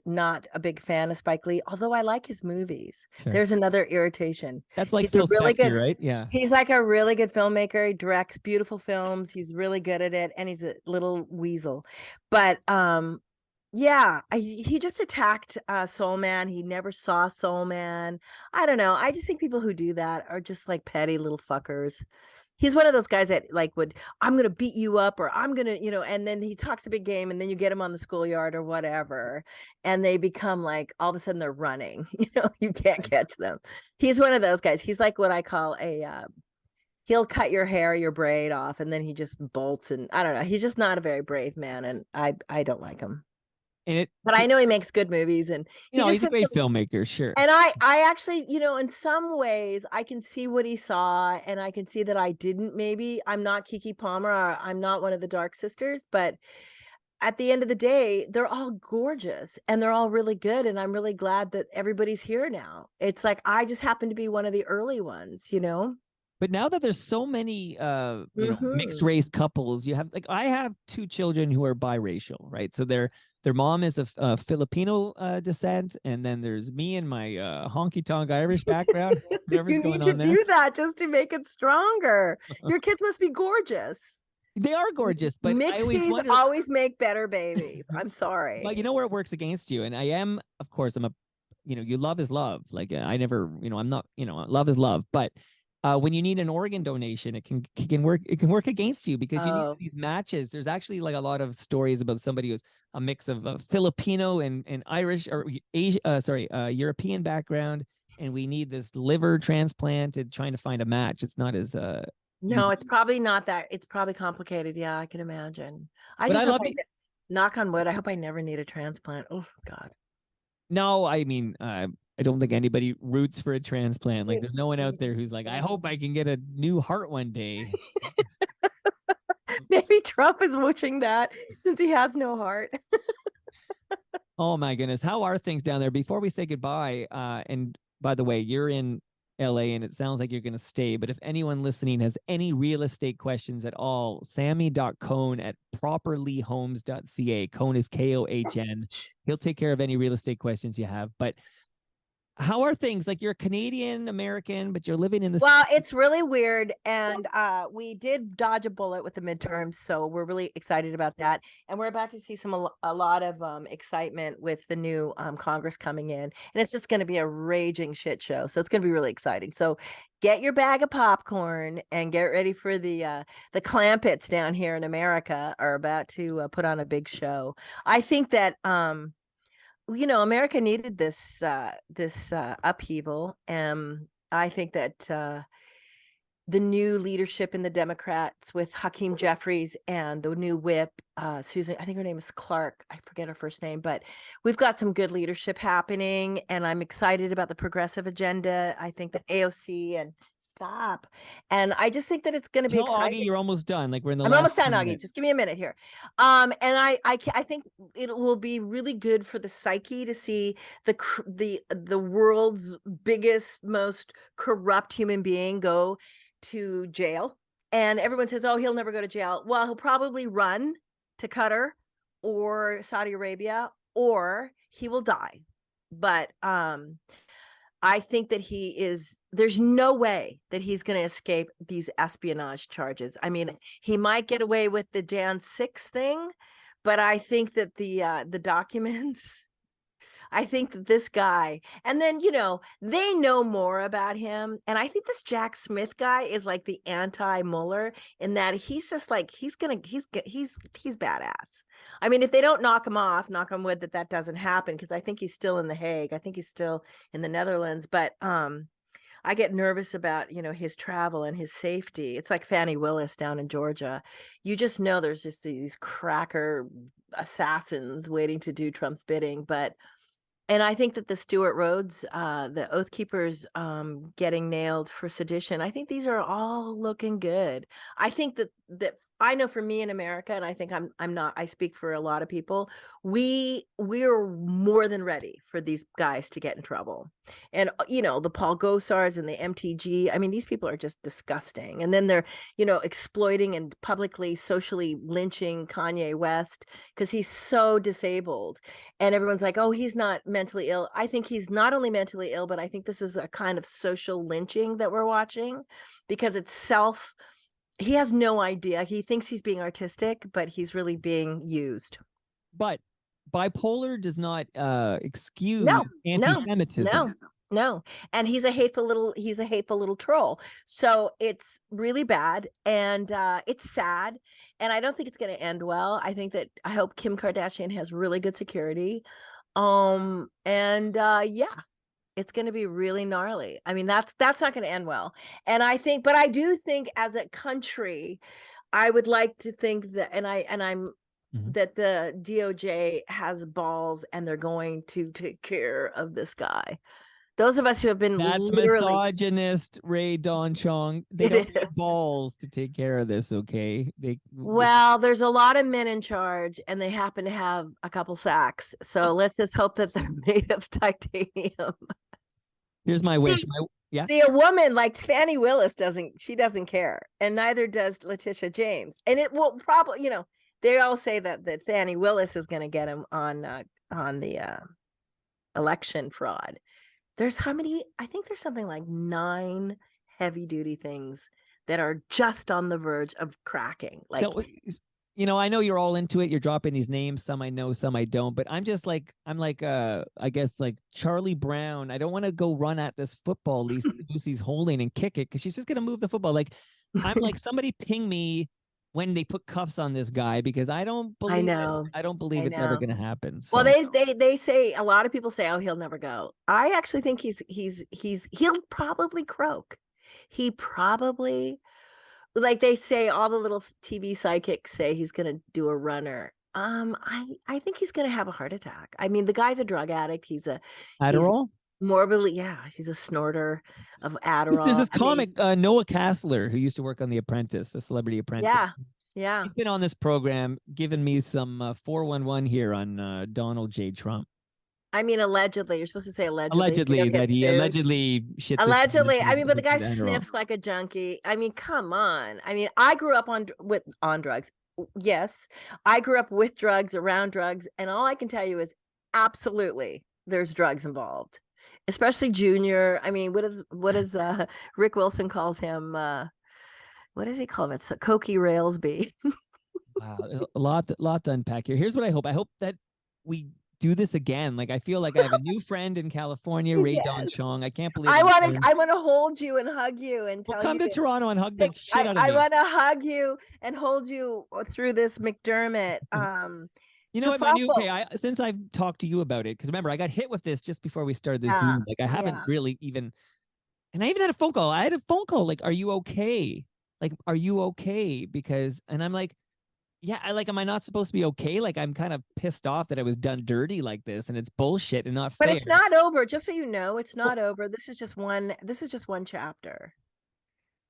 not a big fan of Spike Lee, although I like his movies. Sure. There's another irritation. That's like Phil really Spector, good, right? Yeah. He's like a really good filmmaker. He directs beautiful films. He's really good at it. And he's a little weasel. But yeah, he just attacked Soul Man. He never saw Soul Man. I don't know. I just think people who do that are just like petty little fuckers. He's one of those guys that I'm going to beat you up, or I'm going to, and then he talks a big game, and then you get him on the schoolyard or whatever. And they become like, all of a sudden they're running, you can't catch them. He's one of those guys. He's like what I call he'll cut your hair, your braid off, and then he just bolts. And I don't know. He's just not a very brave man, and I don't like him. And But I know he makes good movies, and you know, just he's a great filmmaker, sure. And I actually, in some ways, I can see what he saw, and I can see that I didn't. Maybe I'm not Kiki Palmer, or I'm not one of the Dark Sisters, but at the end of the day, they're all gorgeous and they're all really good. And I'm really glad that everybody's here now. It's like I just happen to be one of the early ones, But now that there's so many mixed race couples, you have, like, I have two children who are biracial, right? So their mom is of Filipino descent, and then there's me and my honky tonk Irish background. Whatever's You going need to on there. do that just to make it stronger. Your kids must be gorgeous. They are gorgeous, but I always Mixies wonder. always make better babies. I'm sorry. But you know where it works against you, and I am, of course, I'm a, you love is love. Like, I never, I'm not, love is love. But when you need an organ donation, it can work against you, because you need these matches. There's actually like a lot of stories about somebody who's a mix of Filipino and Irish or European background, and we need this liver transplant and trying to find a match. It's not as No, easy. it's probably not that. It's probably complicated. Yeah, I can imagine. But I love it. Knock on wood, I hope I never need a transplant. Oh God. No, I mean, I don't think anybody roots for a transplant. Like, there's no one out there who's like, I hope I can get a new heart one day. Maybe Trump is wishing that, since he has no heart. Oh my goodness. How are things down there? Before we say goodbye, and by the way, you're in LA and it sounds like you're going to stay, but if anyone listening has any real estate questions at all, sammy.cohn@properlyhomes.ca. Cohn is Kohn. He'll take care of any real estate questions you have. But how are things? Like, you're Canadian American, but you're living in the Well, it's really weird. And we did dodge a bullet with the midterms, so we're really excited about that. And we're about to see a lot of excitement with the new Congress coming in. And it's just going to be a raging shit show. So it's going to be really exciting. So get your bag of popcorn and get ready for the Clampets down here in America are about to put on a big show. I think that America needed this upheaval. I think that the new leadership in the Democrats with Hakeem Jeffries and the new whip, Susan, I think her name is Clark. I forget her first name, but we've got some good leadership happening, and I'm excited about the progressive agenda. I think that AOC and stop. And I just think that it's going to be exciting. Augie, you're almost done. Like, we're in the I'm last almost done, Augie. minutes. Just give me a minute here. And I think it will be really good for the psyche to see the world's biggest, most corrupt human being go to jail. And everyone says, oh, he'll never go to jail. Well, he'll probably run to Qatar or Saudi Arabia, or he will die. But I think that there's no way that he's going to escape these espionage charges. I mean, he might get away with the Jan 6 thing, but I think that the documents, I think that this guy, and then, they know more about him. And I think this Jack Smith guy is like the anti-Mueller, in that he's just like, he's badass. I mean, if they don't knock him off, knock on wood that doesn't happen, because I think he's still in The Hague. I think he's still in the Netherlands. But I get nervous about, his travel and his safety. It's like Fannie Willis down in Georgia. You just know there's just these cracker assassins waiting to do Trump's bidding. And I think that the Stuart Rhodes, the Oath Keepers getting nailed for sedition, I think these are all looking good. I think that I know for me in America, and I think I speak for a lot of people, we are more than ready for these guys to get in trouble. And, the Paul Gosars and the MTG, I mean, these people are just disgusting. And then they're, exploiting and publicly, socially lynching Kanye West because he's so disabled. And everyone's like, oh, he's not mentally ill. I think he's not only mentally ill, but I think this is a kind of social lynching that we're watching, because it's he has no idea. He thinks he's being artistic, but he's really being used. But bipolar does not excuse anti-Semitism. No. And he's a hateful little troll. So it's really bad, and it's sad. And I don't think it's going to end well. I hope Kim Kardashian has really good security. Yeah, It's going to be really gnarly. I mean, that's not going to end well. And I do think as a country, I would like to think that, I'm that the DOJ has balls and they're going to take care of this guy. Those of us who have been That's misogynist, Ray Don Chong. They don't have balls to take care of this, okay? Well, there's a lot of men in charge and they happen to have a couple sacks. So let's just hope that they're made of titanium. Here's my wish. See, a woman like Fannie Willis doesn't care, and neither does Letitia James. And it will probably, they all say that Fannie Willis is going to get him on the election fraud. There's how many? I think there's something like 9 heavy duty things that are just on the verge of cracking. Like, so, I know you're all into it. You're dropping these names. Some I know, some I don't. But I'm like, I guess like Charlie Brown. I don't want to go run at this football Lucy's holding and kick it because she's just gonna move the football. Like, I'm like, somebody ping me when they put cuffs on this guy because I don't believe I don't believe it's ever gonna happen. So. Well, they say, a lot of people say, oh, he'll never go. I actually think he'll probably croak. He probably, like they say, all the little TV psychics say he's going to do a runner. I think he's going to have a heart attack. I mean, the guy's a drug addict. He's Adderall? Morbidly, yeah. He's a snorter of Adderall. There's this comic, Noah Castler, who used to work on The Apprentice, a Celebrity Apprentice. Yeah. He's been on this program, giving me some 411 here on Donald J. Trump. I mean, allegedly, you're supposed to say allegedly. Allegedly, that he allegedly shits. Allegedly, I mean, but the guy sniffs like a junkie. I mean, come on. I mean, I grew up on drugs. Yes, I grew up with drugs, around drugs, and all I can tell you is absolutely there's drugs involved, especially Junior. I mean, what is Rick Wilson calls him? What does he call him? It's Cokie Railsby. Wow, a lot to unpack here. Here's what I hope. I hope that we do this again. Like, I feel like I have a new friend in California, Ray Don Chong. I can't believe I want to hold you and hug you and tell come to Toronto and hug the shit out of me. I want to hug you and hold you through this McDermott. You know what, since I've talked to you about it, because remember, I got hit with this just before we started this Zoom. Like, I haven't really even, and I even had a phone call. I had a phone call like, are you okay? Like, are you okay? Because, and I'm like, yeah, am I not supposed to be okay? Like, I'm kind of pissed off that I was done dirty like this, and it's bullshit and not fair. But it's not over. Just so you know, it's not over. This is just one chapter.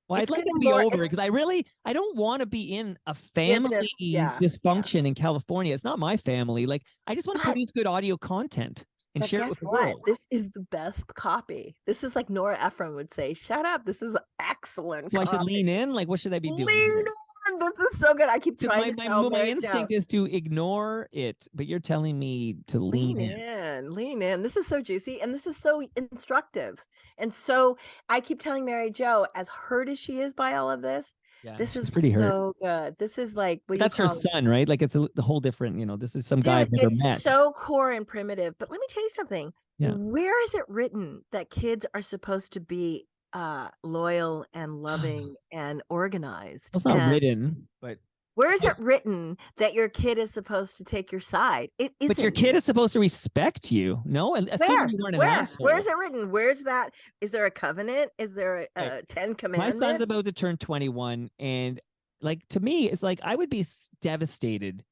Well, I'd like it to be over because I don't want to be in a family dysfunction in California. It's not my family. Like, I just want to produce good audio content and share it with the world. This is the best copy. This is like Nora Ephron would say, shut up. This is excellent. So I should lean in? Like, what should I be doing? Lean in. This is so good. I keep trying to tell my instinct is to ignore it, but you're telling me to lean in. This is so juicy and this is so instructive. And so I keep telling Mary Jo, as hurt as she is by all of this, this is pretty so good. This is like that's her son, right? Like, it's the whole different. This is some guy I've never met. It's so core and primitive. But let me tell you something. Yeah. Where is it written that kids are supposed to be loyal and loving and organized? It's not written, but where is it written that your kid is supposed to take your side? It isn't. But your kid is supposed to respect you. No, and assuming you weren't an asshole. Where is it written? Where's that? Is there a covenant? Is there a 10 commandments? My son's about to turn 21, and like, to me, it's like I would be devastated.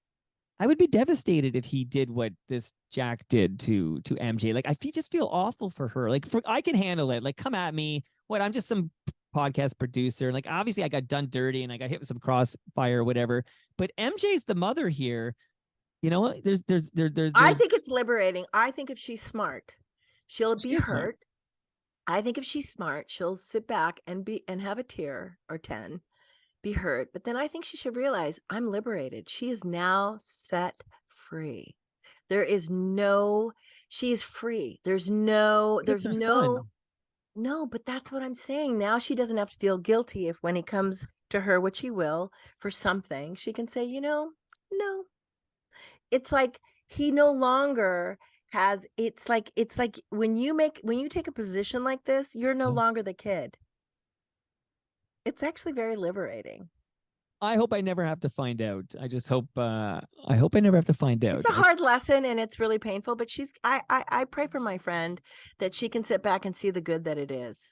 I would be devastated if he did what this Jack did to MJ. Like, I just feel awful for her. Like, I can handle it. Like, come at me. What? I'm just some podcast producer. Like, obviously I got done dirty and I got hit with some crossfire or whatever. But MJ's the mother here. You know, there's I think it's liberating. I think if she's smart, she'll be hurt. I think if she's smart, she'll sit back and have a tear or 10, be hurt. But then I think she should realize, I'm liberated. She is now set free. She is free. No, but that's what I'm saying. Now she doesn't have to feel guilty if when he comes to her, which he will, for something, she can say, no. It's like he no longer has, it's like when you take a position like this, you're no longer the kid. It's actually very liberating. I hope I never have to find out. I just hope I hope I never have to find out. It's a hard lesson and it's really painful, but I pray for my friend that she can sit back and see the good that it is.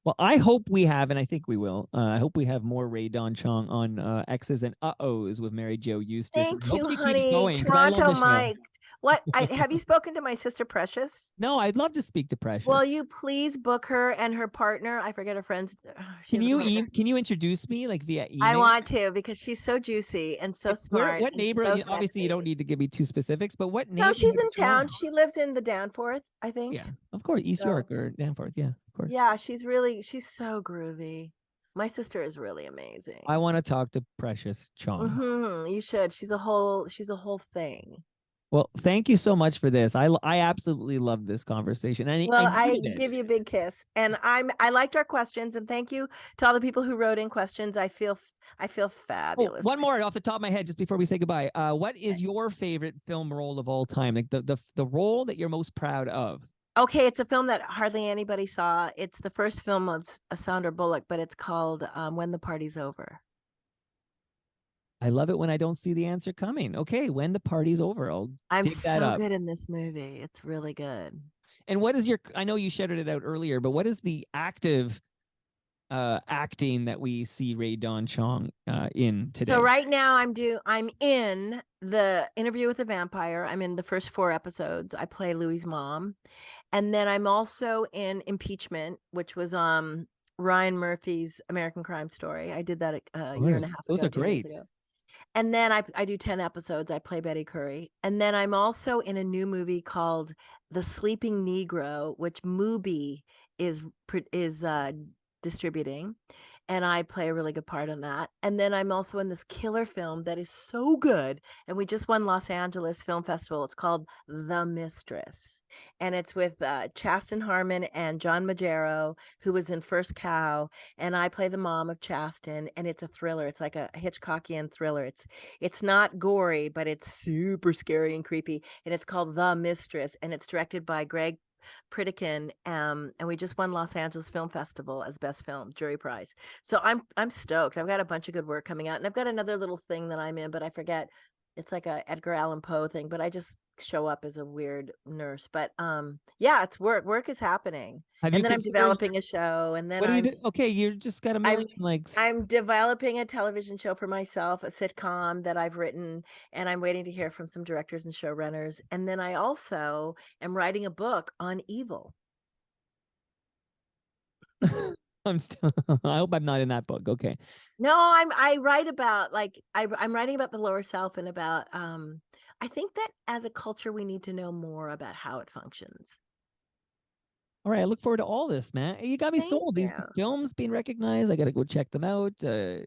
Well, I hope we have, and I think we will. I hope we have more Ray Don Chong on X's and Uh-Ohs with Mary Jo Eustace. And I Thank hope you, she keeps honey. going because I love Toronto the show. Mike. What have you spoken to my sister Precious? No, I'd love to speak to Precious. Will you please book her and her partner? I forget her friend's. Can you introduce me like via email? I want to because she's so juicy and so smart. What and neighborhood? so Obviously, you don't sexy. need to give me too specifics, but what No, neighborhood? she's in of Toronto? town. She lives in the Danforth, I think. Yeah, of course, East So- York or Danforth. Yeah, of course. Yeah, she's so groovy. My sister is really amazing. I want to talk to Precious Chong. Mhm, you should. She's a whole thing. Well, thank you so much for this. I absolutely love this conversation. And Well, I needed it. give you a big kiss, and I liked our questions, and thank you to all the people who wrote in questions. I feel Oh, fabulous. one more off the top of my head, just before we say goodbye. What is your favorite film role of all time? Like the role that you're most proud of? Okay, it's a film that hardly anybody saw. It's the first film of Sandra Bullock, but it's called When the Party's Over. I love it when I don't see the answer coming. Okay, When the Party's Over. I'm dig that so up. good in this movie. It's really good. And what is your? I know you shouted it out earlier, but what is the active acting that we see Ray Don Chong in today? So right now I'm in the Interview with the Vampire. I'm in the first 4 episodes. I play Louis's mom. And then I'm also in Impeachment, which was Ryan Murphy's American Crime Story. I did that a year and a half ago. Those are 2 years great. ago. And then I do 10 episodes. I play Betty Curry. And then I'm also in a new movie called The Sleeping Negro, which Mubi is distributing. And I play a really good part on that. And then I'm also in this killer film that is so good. And we just won Los Angeles Film Festival. It's called The Mistress. And it's with Chasten Harmon and John Magero, who was in First Cow. And I play the mom of Chasten. And it's a thriller. It's like a Hitchcockian thriller. It's not gory, but it's super scary and creepy. And it's called The Mistress. And it's directed by Greg Pritikin, and we just won Los Angeles Film Festival as best film jury prize. So I'm stoked. I've got a bunch of good work coming out, and I've got another little thing that I'm in, but I forget. It's like a Edgar Allan Poe thing, but I just show up as a weird nurse. But yeah, it's work. Work is happening. And then I'm developing a show, and then what do you do? Okay, you just got a million I'm developing a television show for myself, a sitcom that I've written, and I'm waiting to hear from some directors and showrunners. And then I also am writing a book on evil. I'm still. I hope I'm not in that book. Okay. No, I write about I'm writing about the lower self and about I think that as a culture we need to know more about how it functions. All right, I look forward to all this, man. You got me sold. These films being recognized, I got to go check them out.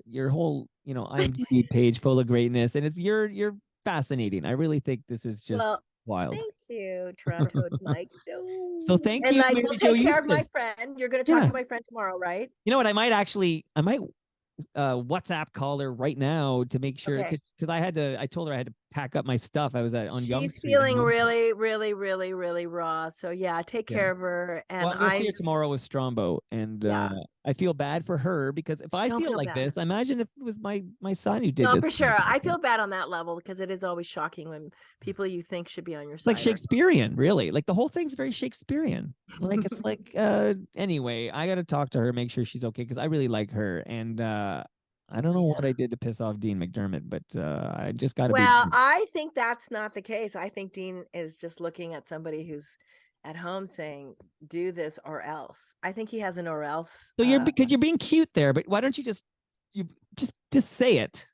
Your whole, IMDb page full of greatness, and you're fascinating. I really think this is just wild. Thank you, Toronto Mike. So thank you. And I will take care of my friend. You're going to talk to my friend tomorrow, right? You know what? I might WhatsApp call her right now to make sure, because I told her I had to pack up my stuff. I was on Yonge Street. She's feeling really, really, really, really raw. So yeah, take care of her. And I'm gonna see her tomorrow with Strombo, and I feel bad for her because if I feel like this, imagine if it was my son who did this. No, for sure. I feel bad on that level because it is always shocking when people you think should be on your side. Like Shakespearean, really. Like the whole thing's very Shakespearean. Like it's like anyway, I gotta talk to her, make sure she's okay, because I really like her. And I don't know what I did to piss off Dean McDermott, but I just gotta I think that's not the case. I think Dean is just looking at somebody who's at home saying, do this or else. I think he has an or else. So because you're being cute there, but why don't you just say it?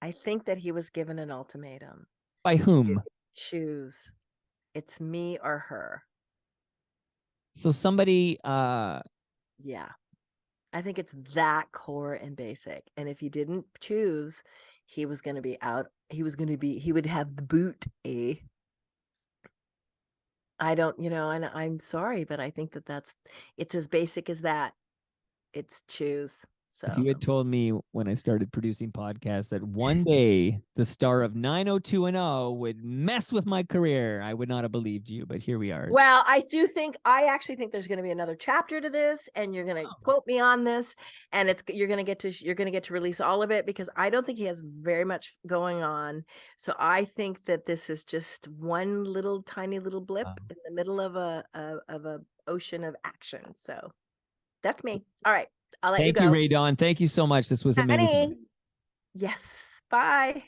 I think that he was given an ultimatum. By whom? Choose. It's me or her. So somebody yeah. I think it's that core and basic. And if he didn't choose, he was going to be out. He would have the boot. I don't, and I'm sorry, but I think it's as basic as that. It's choose. If you So had told me when I started producing podcasts that one day the star of 90210 would mess with my career, I would not have believed you, but here we are. well, I actually think there's going to be another chapter to this, and you're going to quote me on this, and you're going to get to release all of it, because I don't think he has very much going on. So I think that this is just one little tiny little blip in the middle of a ocean of action. So that's me. All right. I'll let you Thank go. you, Ray Dawn. Thank you so much. This was amazing. Honey. Yes. Bye.